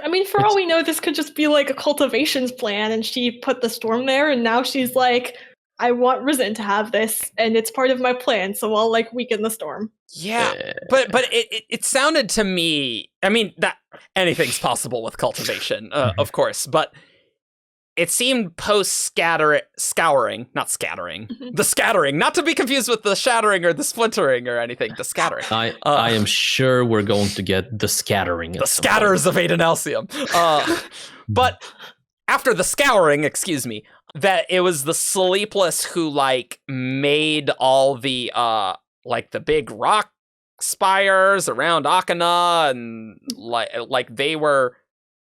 I mean, for all we know, this could just be like a cultivations plan, and she put the storm there, and now she's like, I want Risen to have this, and it's part of my plan, so I'll like weaken the storm. Yeah, but it sounded to me. I mean, that anything's possible with cultivation, of course, but it seemed scouring, not scattering, the scattering, not to be confused with the shattering or the splintering or anything. The scattering, I am sure we're going to get the scattering. the scatters of Adenalcium. But after the scouring, excuse me, that it was the Sleepless who like made all the like the big rock spires around Akana, and like they were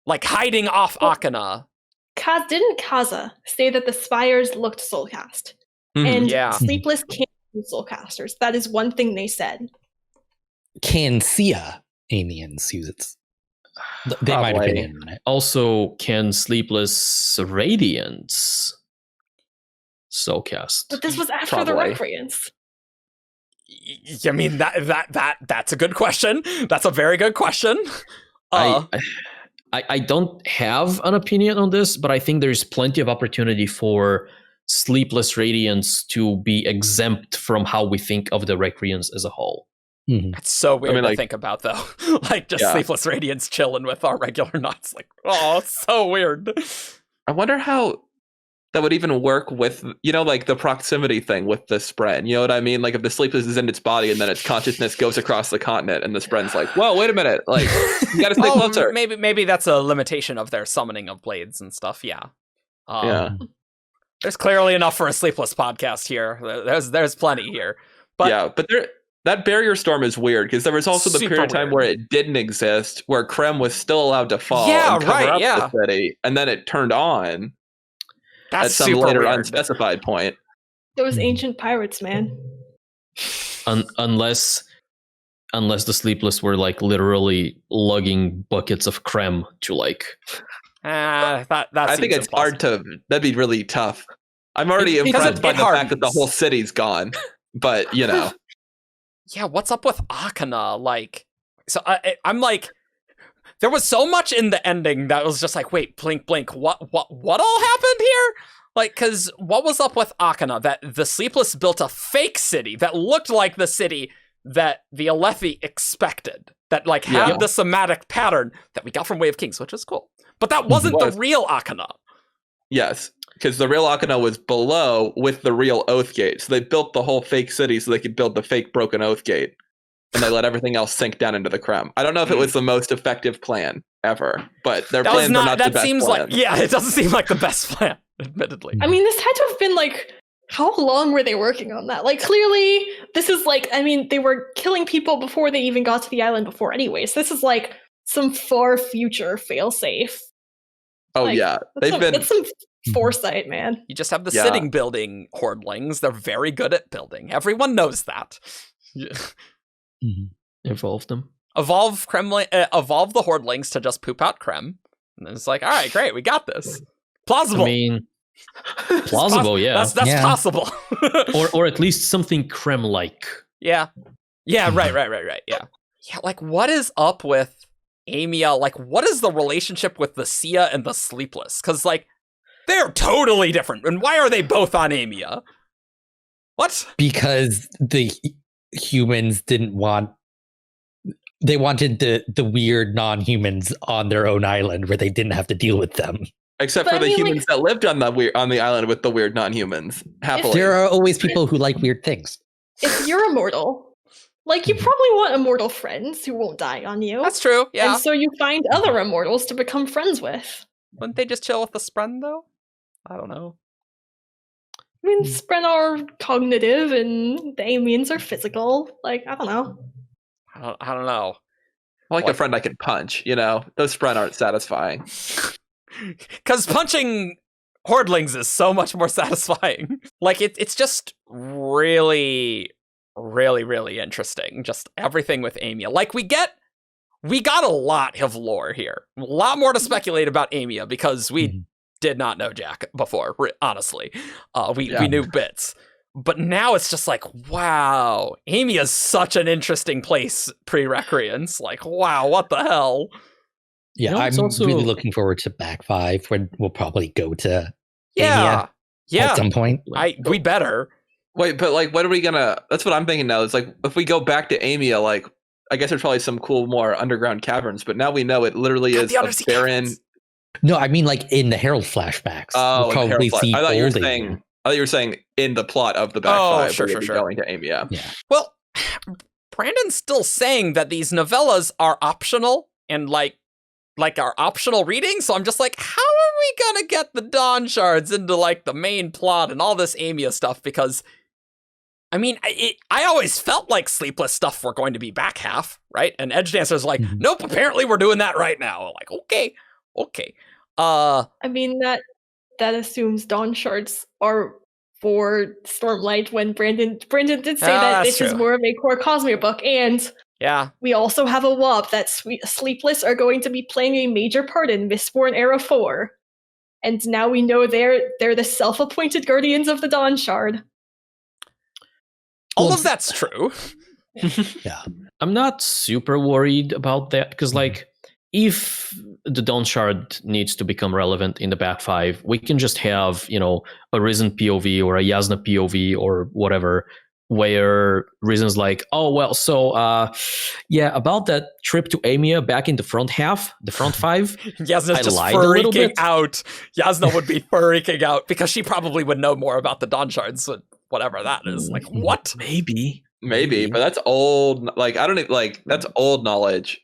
like hiding off Akana. Didn't Kaza say that the spires looked soulcast? Mhm. And Yeah. Sleepless can't be soulcasters. That is one thing they said. Can Sia Amians use it? They might have been Probably. in it. Also, can Sleepless Radiance soulcast? But this was after the Probably. Recreants. I mean that's a good question. That's a very good question. I don't have an opinion on this, but I think there's plenty of opportunity for Sleepless Radiance to be exempt from how we think of the Recreants as a whole. Mhm. It's so weird to like- think about, though. Like just Yeah. Sleepless Radiance chilling with our regular knots. Like, oh, it's so weird. I wonder how that would even work with, like the proximity thing with the Spren. You know what I mean? Like if the Sleepless is in its body and then its consciousness goes across the continent and the Spren's like, whoa, wait a minute. Like, you gotta stay closer. Maybe that's a limitation of their summoning of blades and stuff. Yeah. Yeah. There's clearly enough for a Sleepless podcast here. There's plenty here. But yeah, but that barrier storm is weird because there was also the Super period of time weird. where it didn't exist, where Krem was still allowed to fall Yeah, and cover right, up yeah. the city, and then it turned on that's at some super later weird. unspecified point. Those ancient pirates, man. Unless the Sleepless were like literally lugging buckets of creme to like. That I think seems it's hard to. That'd be really tough. I'm already impressed by the fact that the whole city's gone, but Yeah, what's up with Akana? Like, so I'm like, there was so much in the ending that was just like, wait, blink, what all happened here? Like, because what was up with Akana? That the Sleepless built a fake city that looked like the city that the Alethi expected, that like had Yeah. the somatic pattern that we got from Way of Kings, which is cool. But that wasn't the was. real Akana. yes, because the real Akana was below with the real Oath Gate. So they built the whole fake city so they could build the fake broken Oath Gate, and they let everything else sink down into the Krem. I don't know if it was the most effective plan ever, but their That was plans are not the that best seems plan. like, yeah, it doesn't seem like the best plan, admittedly. I mean, this had to have been like, how long were they working on that? Like, clearly, this is like, I mean, they were killing people before they even got to the island before anyways. This is like some far future failsafe. Oh like, yeah, That's some foresight, man. You just have the Yeah. sitting building hordlings. They're very good at building. Everyone knows that. Involve them. Evolve the hordlings to just poop out Krem. And then it's like, all right, great, we got this. Plausible. I mean, plausible, yeah. That's Yeah. possible. or at least something creme-like. Yeah. Yeah, right. Yeah. Yeah, like what is up with Aimia? Like what is the relationship with the Sia and the Sleepless? Because like they're totally different. And why are they both on Aimia? What? Because the humans didn't want. They wanted the weird non-humans on their own island where they didn't have to deal with them. Except But for I the mean, humans that lived on the island with the weird non-humans. Happily, There are always people who like weird things. If you're immortal Like, you probably want immortal friends who won't die on you. That's true, yeah. And so you find other immortals to become friends with. Wouldn't they just chill with the Spren, though? I don't know. I mean, Spren are cognitive and the Aimians are physical. Like, I don't know. I don't know. I like a friend I can punch, you know? Those Spren aren't satisfying. Because punching Hordlings is so much more satisfying. Like, it's just really, really, really interesting. Just everything with Aimia. Like, we got a lot of lore here. A lot more to speculate about Aimia because we did not know Jack before, honestly. We knew bits. But now it's just like, wow, Aimia is such an interesting place pre-Recreance. Like, wow, what the hell? Yeah, I'm really looking forward to Back 5 when we'll probably go to Aimia at some point. We better. Wait, but like, what are we gonna? That's what I'm thinking now. It's like, if we go back to Aimia, like, I guess there's probably some cool more underground caverns, but now we know it literally is a barren. No, I mean like in the Herald flashbacks. Oh, we'll probably see I thought you were old saying. Aimia. I thought you were saying in the plot of the Back 5, sure. going to Aimia. Yeah. Well, Brandon's still saying that these novellas are optional and like our optional reading. So I'm just like, how are we gonna get the Dawnshards into like the main plot and all this Aimia stuff? Because I mean, I always felt like Sleepless stuff were going to be back half, right? And Edge Dancer's like, nope, apparently we're doing that right now. I'm like, okay. I mean, that assumes Dawnshards are for Stormlight when Brandon did say that this is more of a core Cosmere book, and we also have a WOP that Sleepless are going to be playing a major part in Mistborn Era 4. And now we know they're the self-appointed guardians of the Dawnshard. All of that's true. Yeah. I'm not super worried about that because, like, if the Dawnshard needs to become relevant in the Back 5, we can just have, a Risen POV or a Yasna POV or whatever, where Risen's like, oh, well, so, about that trip to Aimia back in the front 5, Yasna's just freaking out. Yasna would be freaking out because she probably would know more about the Dawnshards, whatever that is. Like, what? Maybe, but that's old. Like, I don't need, like, that's old knowledge.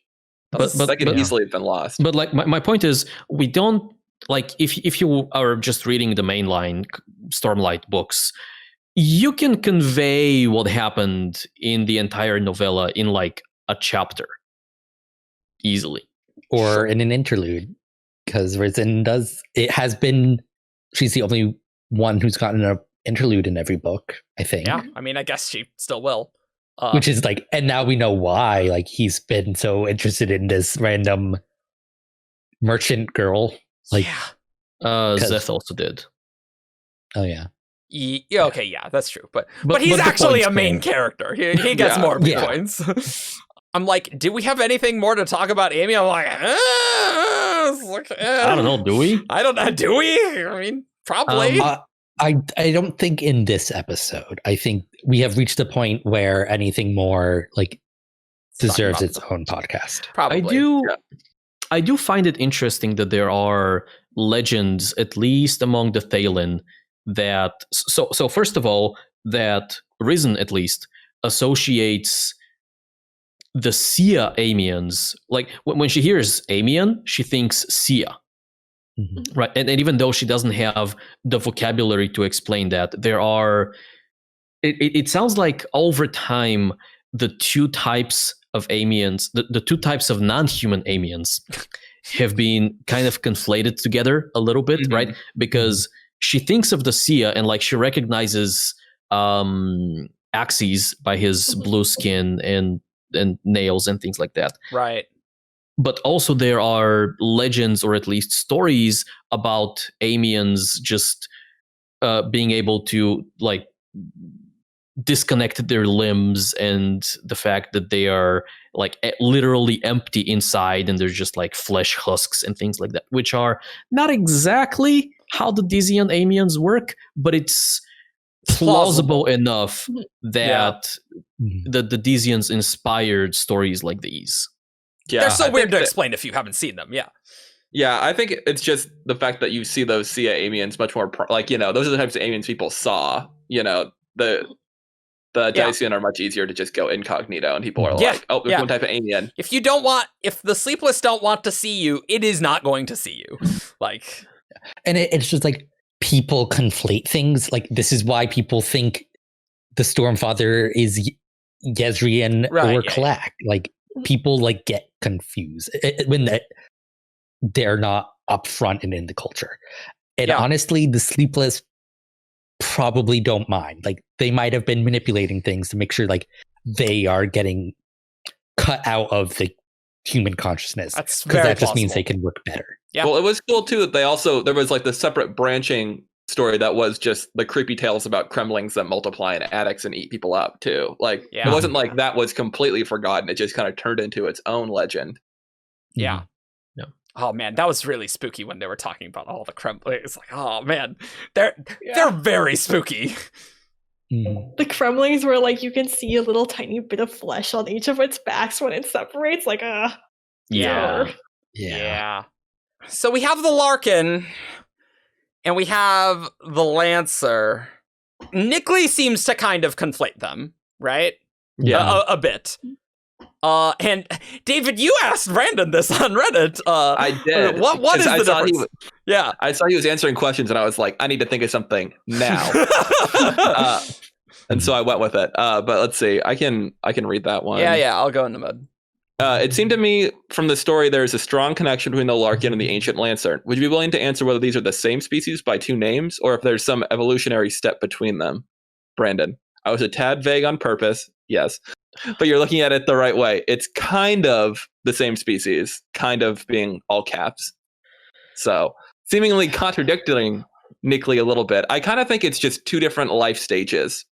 But that could easily have been lost. But like my point is, we don't like if you are just reading the mainline Stormlight books, you can convey what happened in the entire novella in like a chapter easily, or in an interlude, because Risen she's the only one who's gotten an interlude in every book, I think. Yeah, I mean, I guess she still will. Which is like, and now we know why, like, he's been so interested in this random merchant girl. Like, Zeth also did. Oh, yeah. Okay, yeah, that's true. But he's actually a main character. He gets more points. I'm like, do we have anything more to talk about Amy? I'm like, I don't know, do we? I don't know, do we? I mean, probably. I don't think in this episode. I think we have reached the point where anything more like deserves its own podcast. Probably. I do find it interesting that there are legends, at least among the Thaylen, that so first of all, that Risen at least associates the Sia Aimians. Like when she hears Aimian, she thinks Sia. Mm-hmm. Right, and even though she doesn't have the vocabulary to explain that, there are. It sounds like over time the two types of Aimians, the two types of non-human Aimians, have been kind of conflated together a little bit, right? Because she thinks of the Sia and like she recognizes Axes by his blue skin and nails and things like that, right? But also there are legends, or at least stories, about Aimians just being able to like disconnect their limbs, and the fact that they are like literally empty inside and they're just like flesh husks and things like that, which are not exactly how the Dizian Aimians work, but it's plausible enough that the Dizians inspired stories like these. Yeah, they're so weird to explain if you haven't seen them. Yeah, I think it's just the fact that you see those Sia Aimians much more like, those are the types of Aimians people saw. The The Dacian are much easier to just go incognito, and people are like, "Oh, there's one type of Aimia." If the Sleepless don't want to see you, it is not going to see you. Like, and it's just like people conflate things. Like this is why people think the Stormfather is Yezrian or Kalak. Like people like get confused when they're not upfront and in the culture. And honestly, the Sleepless probably don't mind. Like they might have been manipulating things to make sure like they are getting cut out of the human consciousness, because that just means they can work better. Yeah. Well, it was cool too that there was like the separate branching story that was just the creepy tales about Kremlings that multiply in attics and eat people up too. Like it wasn't like that was completely forgotten. It just kind of turned into its own legend. Yeah. Oh man, that was really spooky when they were talking about all the Kremlings. It's like, oh man, they're very spooky. The Kremlings were like, you can see a little tiny bit of flesh on each of its backs when it separates. Like, yeah. So we have the Larkin, and we have the Lancer. Nickley seems to kind of conflate them, right? Yeah, a bit. And David, you asked Brandon this on Reddit. I did. What is the difference? I saw he was answering questions, and I was like, I need to think of something now. And so I went with it. But let's see. I can read that one. Yeah. I'll go in the mud. It seemed to me from the story there is a strong connection between the Larkin and the ancient Lancer. Would you be willing to answer whether these are the same species by two names, or if there's some evolutionary step between them? Brandon, I was a tad vague on purpose. Yes. But you're looking at it the right way. It's kind of the same species, kind of being all caps. So, seemingly contradicting Nickley a little bit. I kind of think it's just two different life stages.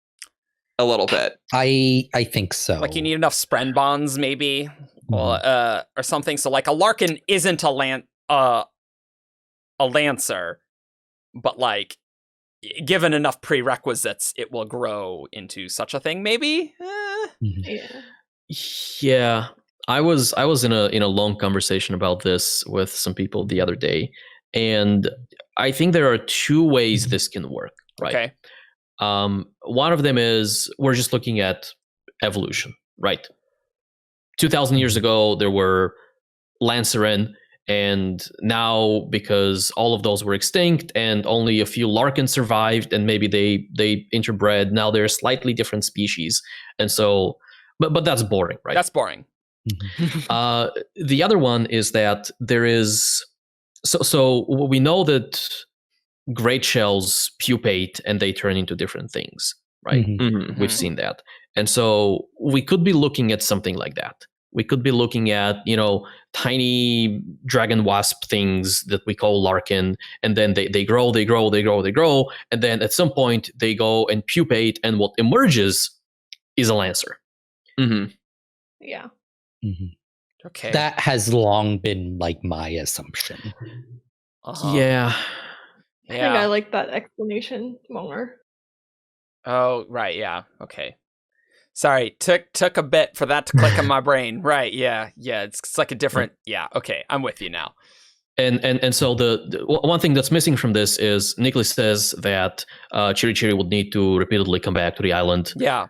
A little bit. I think so. Like you need enough spren bonds, maybe, or something. So, like a Larkin isn't a Lancer, but like given enough prerequisites, it will grow into such a thing. Maybe. Yeah, I was in a long conversation about this with some people the other day, and I think there are two ways this can work. Right. Okay. One of them is we're just looking at evolution, right? 2,000 years ago, there were Lancerin, and now because all of those were extinct and only a few Larkin survived, and maybe they interbred, now they're slightly different species, and so, but that's boring, right? That's boring. The other one is that there is so we know that great shells pupate and they turn into different things, right? We've seen that. And so we could be looking at something like that. We could be looking at, tiny dragon wasp things that we call Larkin, and then they grow, and then at some point they go and pupate, and what emerges is a Lancer. Yeah. Okay. That has long been like my assumption. Yeah. I think I like that explanation more. Oh, right. Yeah. Okay. Sorry. Took a bit for that to click in my brain. Right. Yeah. It's like a different. Yeah. Okay. I'm with you now. And so the one thing that's missing from this is Nickley says that Chiri Chiri would need to repeatedly come back to the island. Yeah.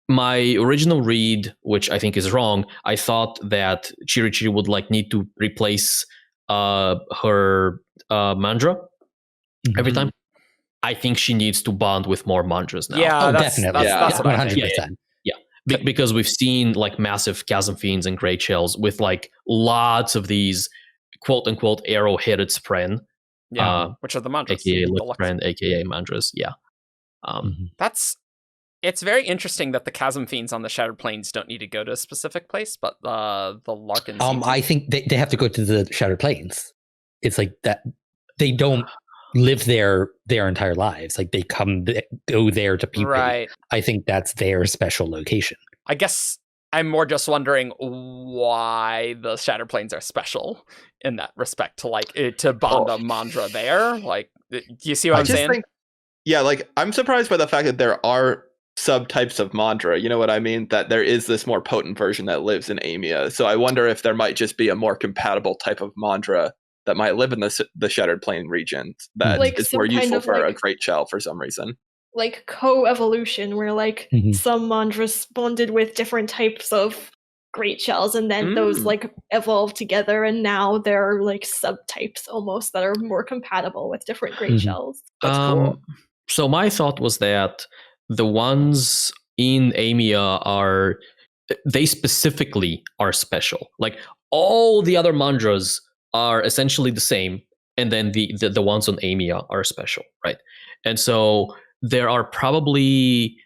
My original read, which I think is wrong, I thought that Chiri Chiri would need to replace her Mandra every time. I think she needs to bond with more Mandras now. Yeah, definitely. That's what 100%. Yeah. Because we've seen massive chasm fiends and great shells with lots of these quote unquote arrow-headed spren. Yeah, which are the Mandras. AKA spren, AKA Mandras. Yeah. It's very interesting that the chasm fiends on the Shattered Plains don't need to go to a specific place, but the Larkin. I think they have to go to the Shattered Plains. It's like that. They don't live there their entire lives. Like they go there to people. Right. I think that's their special location. I guess I'm more just wondering why the Shattered Plains are special in that respect to bond a Mandra there. Do you see what I'm saying? I'm surprised by the fact that there are subtypes of Mandra, you know what I mean? That there is this more potent version that lives in Aimia. So I wonder if there might just be a more compatible type of Mandra that might live in the Shattered Plain region that is more useful for a great shell for some reason. like co-evolution where like some mandras bonded with different types of great shells, and then those like evolved together, and now there are like subtypes almost that are more compatible with different great shells. That's cool. So my thought was that the ones in Aimia they specifically are special. Like all the other mandras are essentially the same, and then the ones on Aimia are special, right? And so there are probably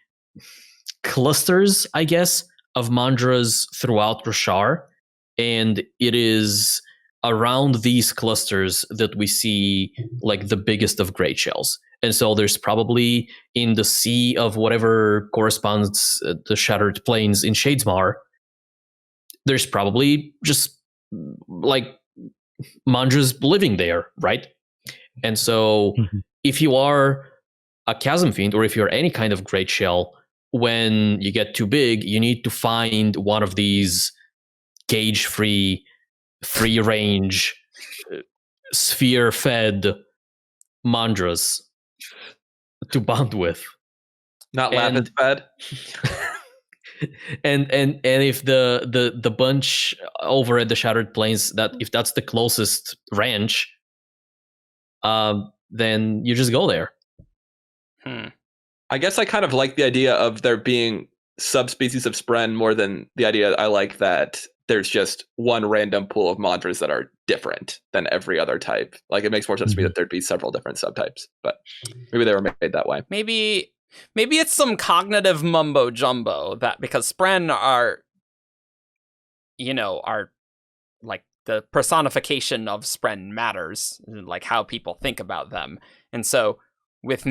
clusters, I guess, of mandras throughout Roshar, and it is around these clusters that we see like the biggest of great shells. And so there's probably in the sea of whatever corresponds the Shattered Plains in Shadesmar, there's probably just like mandras living there, right? And so if you are a Chasm Fiend, or if you're any kind of great shell, when you get too big, you need to find one of these gauge-free, free-range, sphere-fed mandras to bond with. Not lapis fed. and if the bunch over at the Shattered Plains, that if that's the closest ranch, then you just go there. I guess I kind of like the idea of there being subspecies of Spren more than the idea I like that there's just one random pool of mandras that are different than every other type. Like it makes more sense to me that there'd be several different subtypes, but maybe they were made that way. Maybe it's some cognitive mumbo jumbo that because Spren are like the personification of Spren matters, like how people think about them. And so with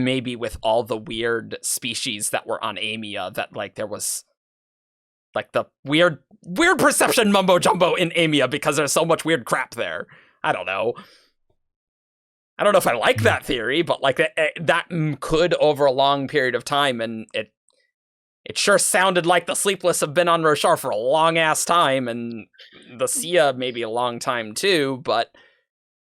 all the weird species that were on Aimia, that like there was like the weird perception mumbo jumbo in Aimia because there's so much weird crap there. I don't know if I like that theory, but like that could over a long period of time, and it sure sounded like the Sleepless have been on Roshar for a long ass time, and the Sia maybe a long time too, but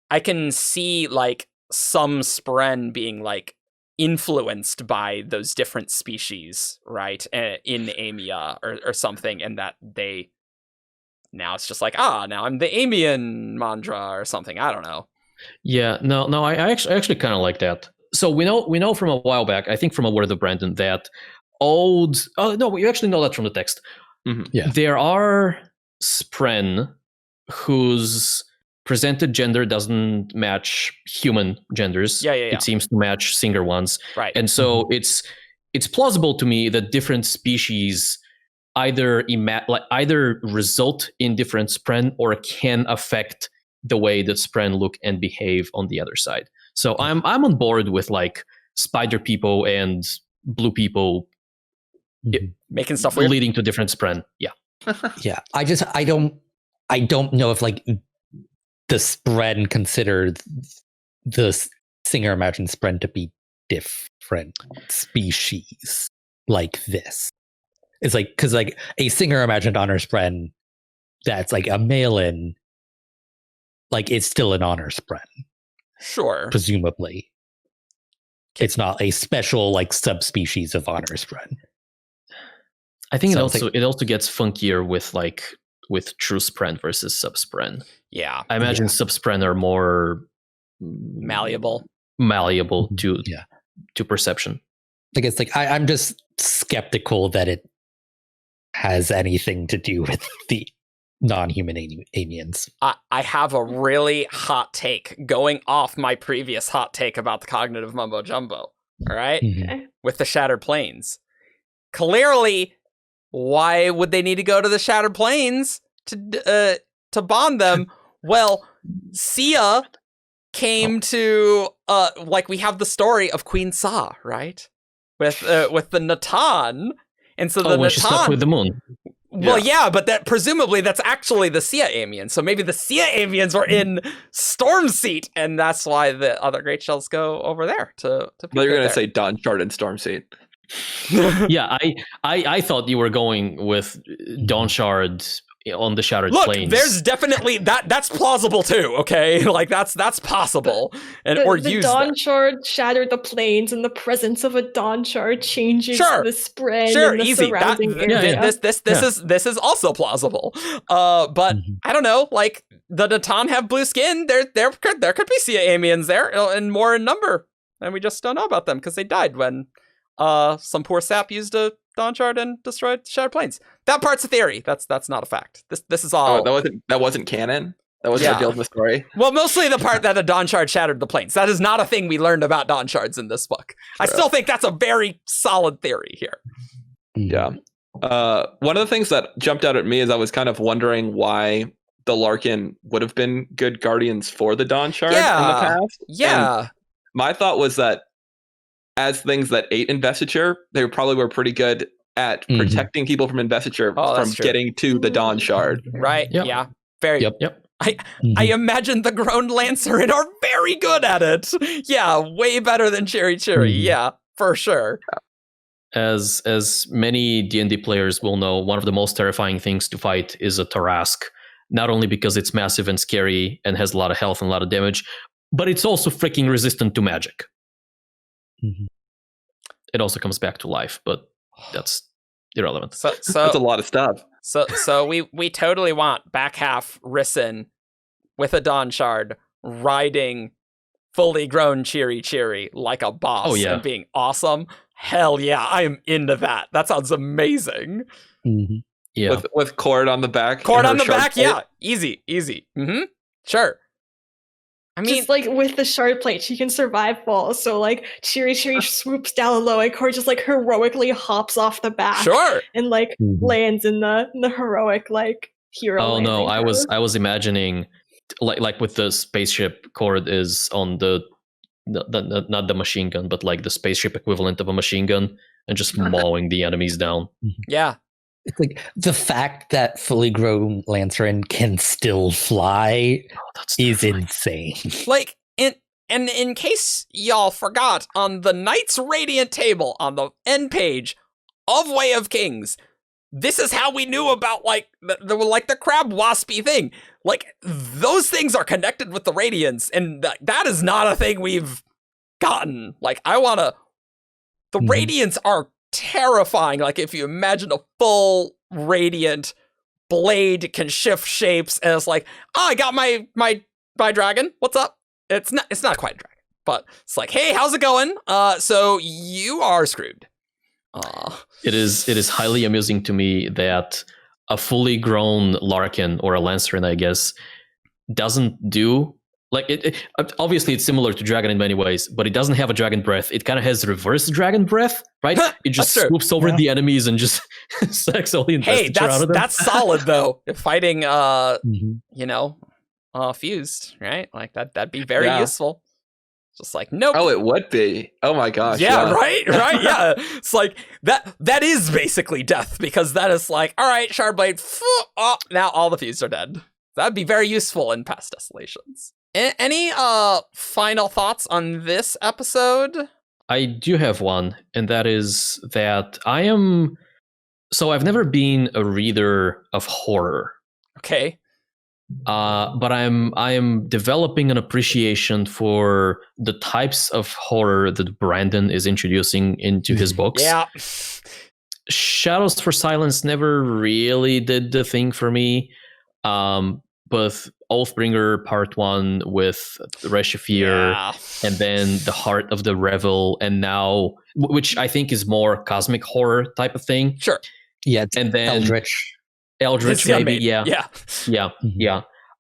I can see like some Spren being like influenced by those different species, right, in Aimia or something, and that now it's just like, now I'm the Aimian mandra or something. I don't know. Yeah, no, I actually kind of like that. So we know from a while back, I think from a Word of Brandon, that we actually know that from the text. Yeah, there are Spren whose presented gender doesn't match human genders. Yeah. It seems to match Singer ones. Right. And so it's plausible to me that different species either result in different Spren or can affect the way that Spren look and behave on the other side. So I'm on board with like spider people and blue people making stuff weird, leading to different Spren. Yeah. Yeah. I don't know if like the Spren considered the Singer imagined Spren to be different species like this. It's like, because like a Singer imagined honor Spren that's like a Malin, like it's still an honor Spren. Sure. Presumably. It's not a special like subspecies of honor Spren. I think it also gets funkier with true Spren versus sub-Spren. Yeah. I imagine sub-Spren are more malleable to perception. I guess like I'm just skeptical that it has anything to do with the non-human Aimians. I have a really hot take going off my previous hot take about the cognitive mumbo jumbo. All right? Okay. With the Shattered Plains. Clearly, why would they need to go to the Shattered Plains to bond them? Well, Sia came to we have the story of Queen Sa, right? With the Natan, and so the when Natan she slept with the moon. Well, yeah, but that presumably that's actually the Sia Aimians. So maybe the Sia Aimians were in Stormseat, and that's why the other great shells go over there to Well, you're gonna say Dawnshard and Stormseat. Yeah, I thought you were going with Dawnshard on the Shattered Look, Plains. there's definitely that's plausible too. Okay, like that's possible, and or the used. Dawnshard shattered the plains, and the presence of a Dawnshard changes the spread and the easy. surrounding area. This is also plausible. But I don't know. Like the Natan have blue skin. There could be Aimians there, and more in number, and we just don't know about them because they died when some poor sap used a Dawnshard and destroyed Shattered Plains. That part's a theory. That's not a fact. This is all. Oh, that wasn't canon. That wasn't revealed in the story. Well, mostly the part that a Dawnshard shattered the plains. That is not a thing we learned about Dawnshards in this book. I still think that's a very solid theory here. Yeah. One of the things that jumped out at me is I was kind of wondering why the Larkin would have been good guardians for the Dawnshard in the past. Yeah. And my thought was that as things that ate investiture, they probably were pretty good at protecting people from investiture from getting to the Dawnshard. Right. Yep. Yeah. Very. Yep. I imagine the Groaned Lancerin are very good at it. Yeah, way better than Cherry. Yeah, for sure. As many D&D players will know, one of the most terrifying things to fight is a Tarask. Not only because it's massive and scary and has a lot of health and a lot of damage, but it's also freaking resistant to magic. It also comes back to life, but that's irrelevant. So that's a lot of stuff. So we totally want back half Risen with a Dawnshard riding fully grown Cheery like a boss and being awesome. Hell yeah, I am into that. That sounds amazing. Yeah, with cord on the back. Cord on the back, yeah, easy. Sure. I mean, just like with the shard plate, she can survive falls. So like Cheery swoops down low, and Cord just like heroically hops off the back, and like lands in the heroic like hero. Oh no, I was imagining like with the spaceship, Cord is on the not the machine gun, but like the spaceship equivalent of a machine gun, and just mauling the enemies down. Yeah. It's like the fact that fully grown Lancerin can still fly is insane. Like, in case y'all forgot, on the Knight's Radiant table on the end page of Way of Kings, this is how we knew about like the crab waspy thing. Like those things are connected with the Radiants, and that is not a thing we've gotten. Like the Radiants are terrifying. Like if you imagine a full Radiant blade can shift shapes, and it's like, I got my dragon. What's up? It's not quite a dragon, but it's like, hey, how's it going? So you are screwed. It is highly amusing to me that a fully grown Larkin or a Lancerin, I guess, doesn't do like it. Obviously, it's similar to dragon in many ways, but it doesn't have a dragon breath. It kind of has reverse dragon breath, right? It just swoops over the enemies and just sucks all the investiture out of them. That's solid though. If fighting, fused, right? Like that'd be very useful. Just like, nope. Oh, it would be. Oh my gosh. Yeah, right. Yeah. It's like that is basically death, because that is like, all right, Shardblade, now all the fused are dead. That'd be very useful in past desolations. Any final thoughts on this episode? I do have one, and that is that I've never been a reader of horror. Okay. But I am developing an appreciation for the types of horror that Brandon is introducing into his books. Yeah. Shadows for Silence never really did the thing for me. But Oathbringer Part 1 with Reshafir, and then The Heart of the Revel, and now, which I think is more cosmic horror type of thing. Sure. Yeah, and then Eldritch, maybe. Yeah.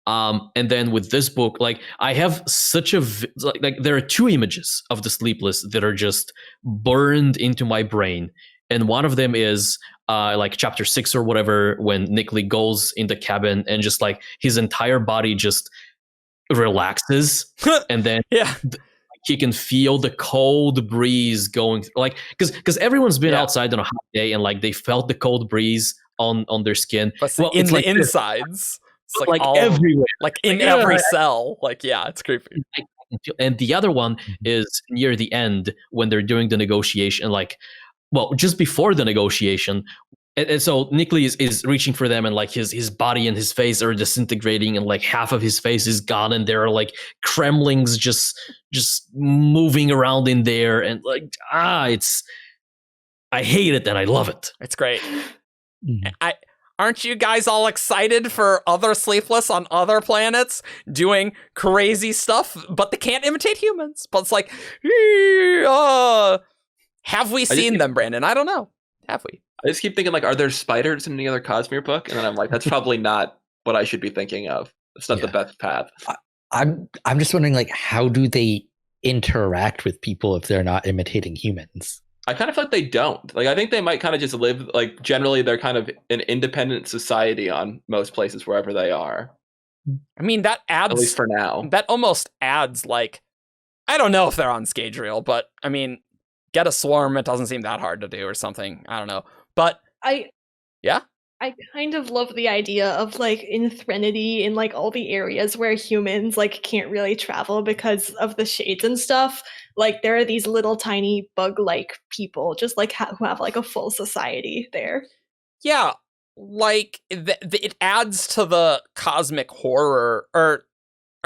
And then with this book, like I have such a like there are two images of the Sleepless that are just burned into my brain, and one of them is like chapter 6 or whatever, when Nick Lee goes in the cabin and just like his entire body just relaxes, and then he can feel the cold breeze going like because everyone's been outside on a hot day and like they felt the cold breeze on their skin. But it's like insides. It's like all, everywhere, like in every cell. Like, yeah, it's creepy. And the other one is near the end when they're doing the negotiation, like, well, just before the negotiation, And so Nickley is reaching for them, and like his body and his face are disintegrating, and like half of his face is gone, and there are like cremlings just moving around in there, and like I hate it and I love it. It's great. Aren't you guys all excited for other Sleepless on other planets doing crazy stuff, but they can't imitate humans? But it's like, have we seen them, Brandon? I don't know. Have we? I just keep thinking, like, are there spiders in any other Cosmere book? And then I'm like, that's probably not what I should be thinking of. It's not the best path. I'm just wondering, like, how do they interact with people if they're not imitating humans? I kind of feel like they don't. Like, I think they might kind of just live, like, generally they're kind of an independent society on most places wherever they are. I mean, that adds... At least for now. That almost adds, like... I don't know if they're on Scadrial, but, I mean, get a swarm, it doesn't seem that hard to do or something. I don't know. But... I kind of love the idea of, like, in Threnody, in, like, all the areas where humans, like, can't really travel because of the shades and stuff. Like, there are these little tiny bug-like people, just, like, who have, like, a full society there. Yeah, like, it adds to the cosmic horror, or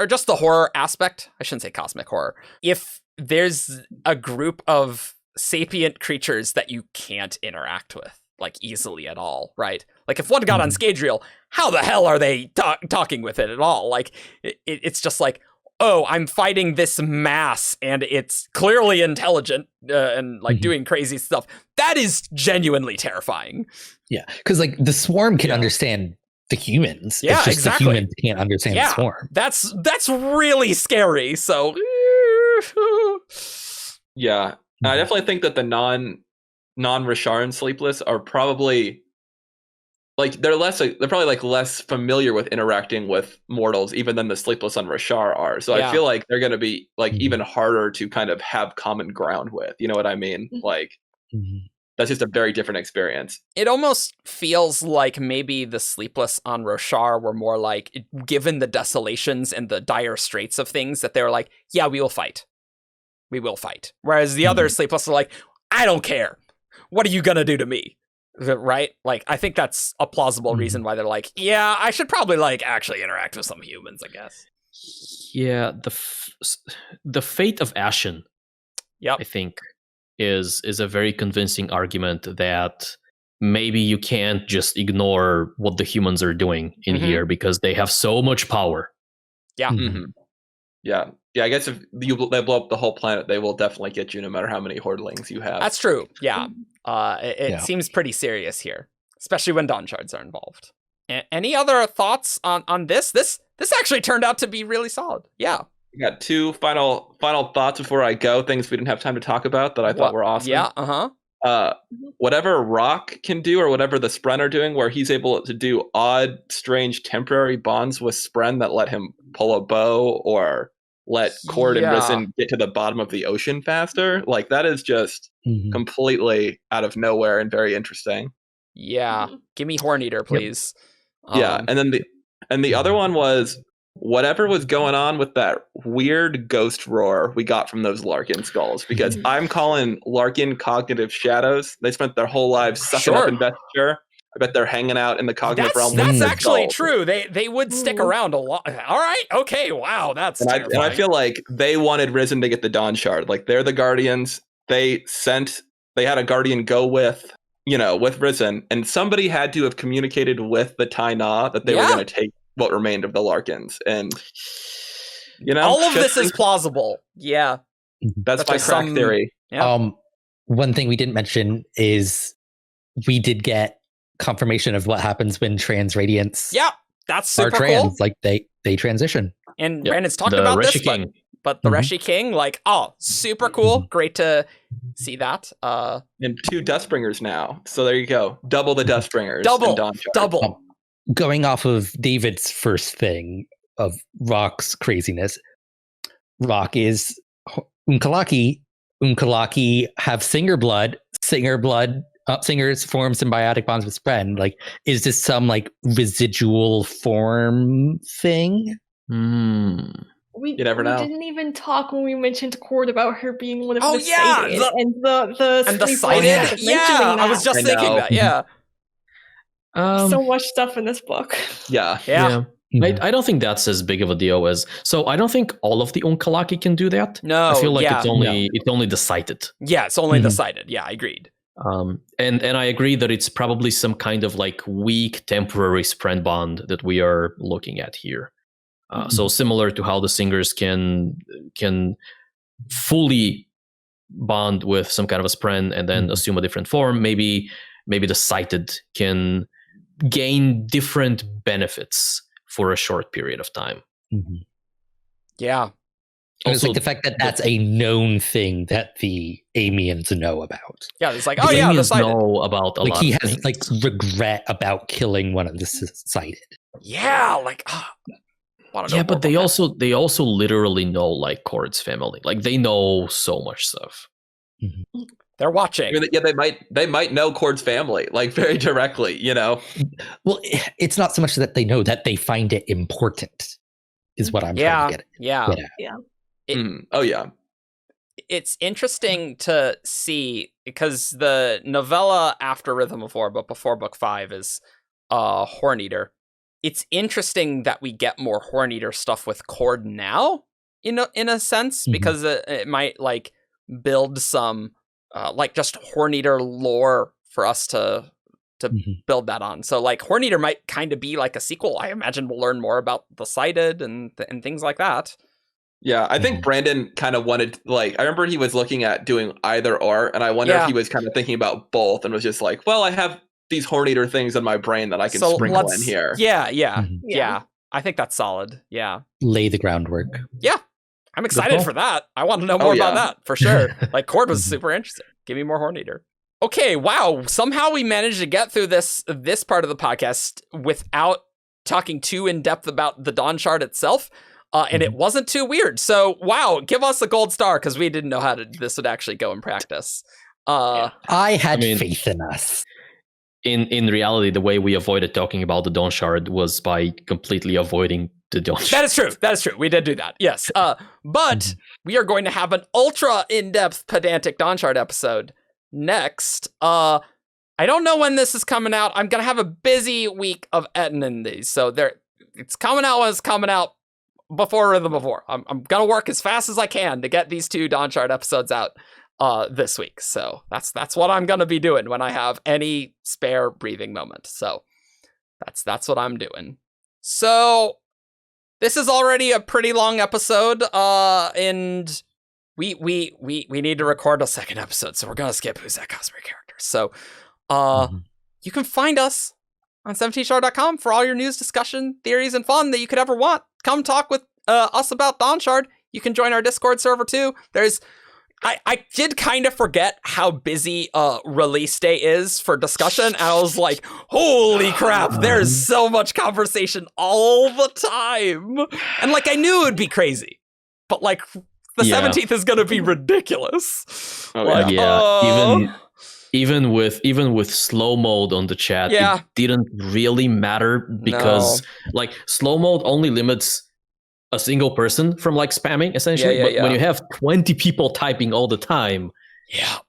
just the horror aspect. I shouldn't say cosmic horror. If there's a group of sapient creatures that you can't interact with, like, easily at all, right? Like, if one got on Scadrial, how the hell are they talking with it at all? Like, it's just like, oh, I'm fighting this mass, and it's clearly intelligent and, like, doing crazy stuff. That is genuinely terrifying. Yeah, because, like, the swarm can understand the humans. Yeah, it's just exactly. The humans can't understand the swarm. That's really scary, so... Yeah, I definitely think that the non-Rasharan Sleepless are probably... Like, they're probably, like, less familiar with interacting with mortals even than the Sleepless on Rashar are. So I feel like they're going to be, like, even harder to kind of have common ground with. You know what I mean? Like, that's just a very different experience. It almost feels like maybe the Sleepless on Roshar were more like, given the desolations and the dire straits of things, that they were like, yeah, we will fight. We will fight. Whereas the other Sleepless are like, I don't care. What are you going to do to me? Right? Like, I think that's a plausible reason why they're like, yeah, I should probably, like, actually interact with some humans, I guess. Yeah, the fate of Ashen, I think, is a very convincing argument that maybe you can't just ignore what the humans are doing in here because they have so much power. Yeah. Yeah. I guess if they blow up the whole planet, they will definitely get you no matter how many hordelings you have. That's true. Yeah. It seems pretty serious here, especially when Dawnshards are involved. Any other thoughts on this? This actually turned out to be really solid. Yeah. I got two final thoughts before I go. Things we didn't have time to talk about that I thought were awesome. Yeah. Whatever Rock can do, or whatever the Spren are doing, where he's able to do odd, strange, temporary bonds with Spren that let him pull a bow or let Cord and Risen get to the bottom of the ocean faster. Like, that is just completely out of nowhere and very interesting. Yeah. Give me Horn Eater, please. Yeah. And then the other one was whatever was going on with that weird ghost roar we got from those Larkin skulls, because I'm calling Larkin cognitive shadows. They spent their whole lives sucking up investiture. I bet they're hanging out in the cognitive realm. That's actually true. They would stick around a lot. All right. Okay. Wow. That's terrifying. And I feel like they wanted Risen to get the Dawnshard. Like, they're the Guardians. They had a Guardian go with Risen, and somebody had to have communicated with the Taina that they were going to take what remained of the Larkins. And, all of this is plausible. Yeah. That's my crack theory. Yeah. One thing we didn't mention is we did get confirmation of what happens when trans radiants that's super trans. cool. Like, they transition. And Brandon's talked about this, but the Reshi King, like, super cool. Great to see that. And 2 Dustbringers now. So there you go. Double the Dustbringers. Double. Going off of David's first thing of Rock's craziness, Rock is Unkalaki. Unkalaki have Singer blood. Singers form symbiotic bonds with Spren. Like, is this some, like, residual form thing? We never know. We didn't even talk when we mentioned Cord about her being one of the Sighted, and the Sighted. Yeah, I was just thinking that. Yeah. So much stuff in this book. Yeah. I don't think that's as big of a deal as. So I don't think all of the Unkalaki can do that. No, I feel like it's only the sighted. Yeah, it's only the sighted. Yeah, I agreed. And I agree that it's probably some kind of like weak temporary friend bond that we are looking at here. So similar to how the singers can fully bond with some kind of a spren and then assume a different form, maybe the sighted can gain different benefits for a short period of time. Yeah. And it's like the fact that that's a known thing that the Aimians know about. Yeah, it's like, the the Aimians sighted. know about a lot. Like he of has things. like regret about killing one of the sighted. Yeah, like but they also literally know like Cord's family. Like they know so much stuff. They're watching. I mean, yeah, they might know Cord's family like very directly, you know. Well, it's not so much that they know that they find it important, is what I'm trying to get at. Oh yeah. It's interesting to see because the novella after Rhythm of War, but before book 5 is Horneater. It's interesting that we get more Horneater stuff with Cord now, in a sense, because it might like build some like just Horneater lore for us to build that on. So like Horneater might kind of be like a sequel. I imagine we'll learn more about the sighted and things like that. Yeah, I think Brandon kind of wanted, like, I remember he was looking at doing either or, and I wonder if he was kind of thinking about both and was just like, well, I have these Horneater things in my brain that I can sprinkle in here. Yeah. I think that's solid. Yeah. Lay the groundwork. Yeah. I'm excited for that. I want to know more about that for sure. Like Cord was super interesting. Give me more Horneater. Okay, wow. Somehow we managed to get through this part of the podcast without talking too in depth about the Dawnshard itself. And it wasn't too weird. So, wow, give us a gold star because we didn't know how this would actually go in practice. I had faith in us. In reality, the way we avoided talking about the Dawnshard was by completely avoiding the Dawnshard. That is true. We did do that, yes. But we are going to have an ultra in-depth pedantic Dawnshard episode next. I don't know when this is coming out. I'm going to have a busy week of editing these. So it's coming out when it's coming out. Before Rhythm of War. I'm gonna work as fast as I can to get these 2 Dawnshard episodes out this week. So that's what I'm gonna be doing when I have any spare breathing moment. So that's what I'm doing. So this is already a pretty long episode, and we need to record a second episode, so we're gonna skip Who's That Cosmere character. So you can find us on 17shard.com for all your news, discussion, theories, and fun that you could ever want. Come talk with us about Dawnshard. You can join our Discord server too. I did kind of forget how busy release day is for discussion, and I was like, holy crap, there's so much conversation all the time. And like, I knew it would be crazy, but like the 17th is going to be ridiculous. Even with slow mode on the chat, it didn't really matter because like slow mode only limits a single person from like spamming essentially. But when you have 20 people typing all the time,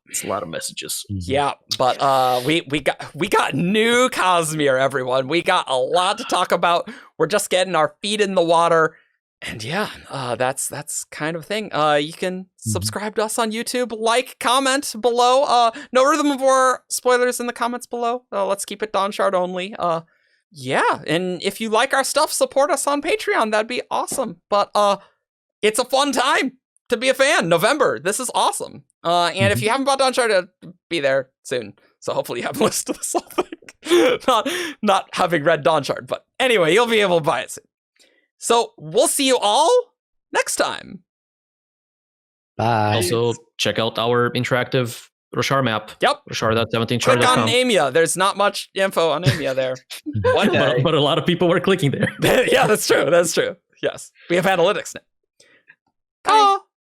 it's a lot of messages. Yeah, but we got new Cosmere, everyone. We got a lot to talk about. We're just getting our feet in the water. And that's kind of thing. You can subscribe to us on YouTube, like, comment below. No Rhythm of War spoilers in the comments below. Let's keep it Dawnshard only. And if you like our stuff, support us on Patreon. That'd be awesome. But it's a fun time to be a fan. November, this is awesome. And if you haven't bought Dawnshard, it'll be there soon. So hopefully you have listened to this whole thing. not having read Dawnshard, but anyway, you'll be able to buy it soon. So we'll see you all next time. Bye. Also, check out our interactive Roshar map. Yep. Roshar.17shard.com. Click on Aimia. There's not much info on Aimia there. One day. But a lot of people were clicking there. Yeah, that's true. Yes. We have analytics now. Bye.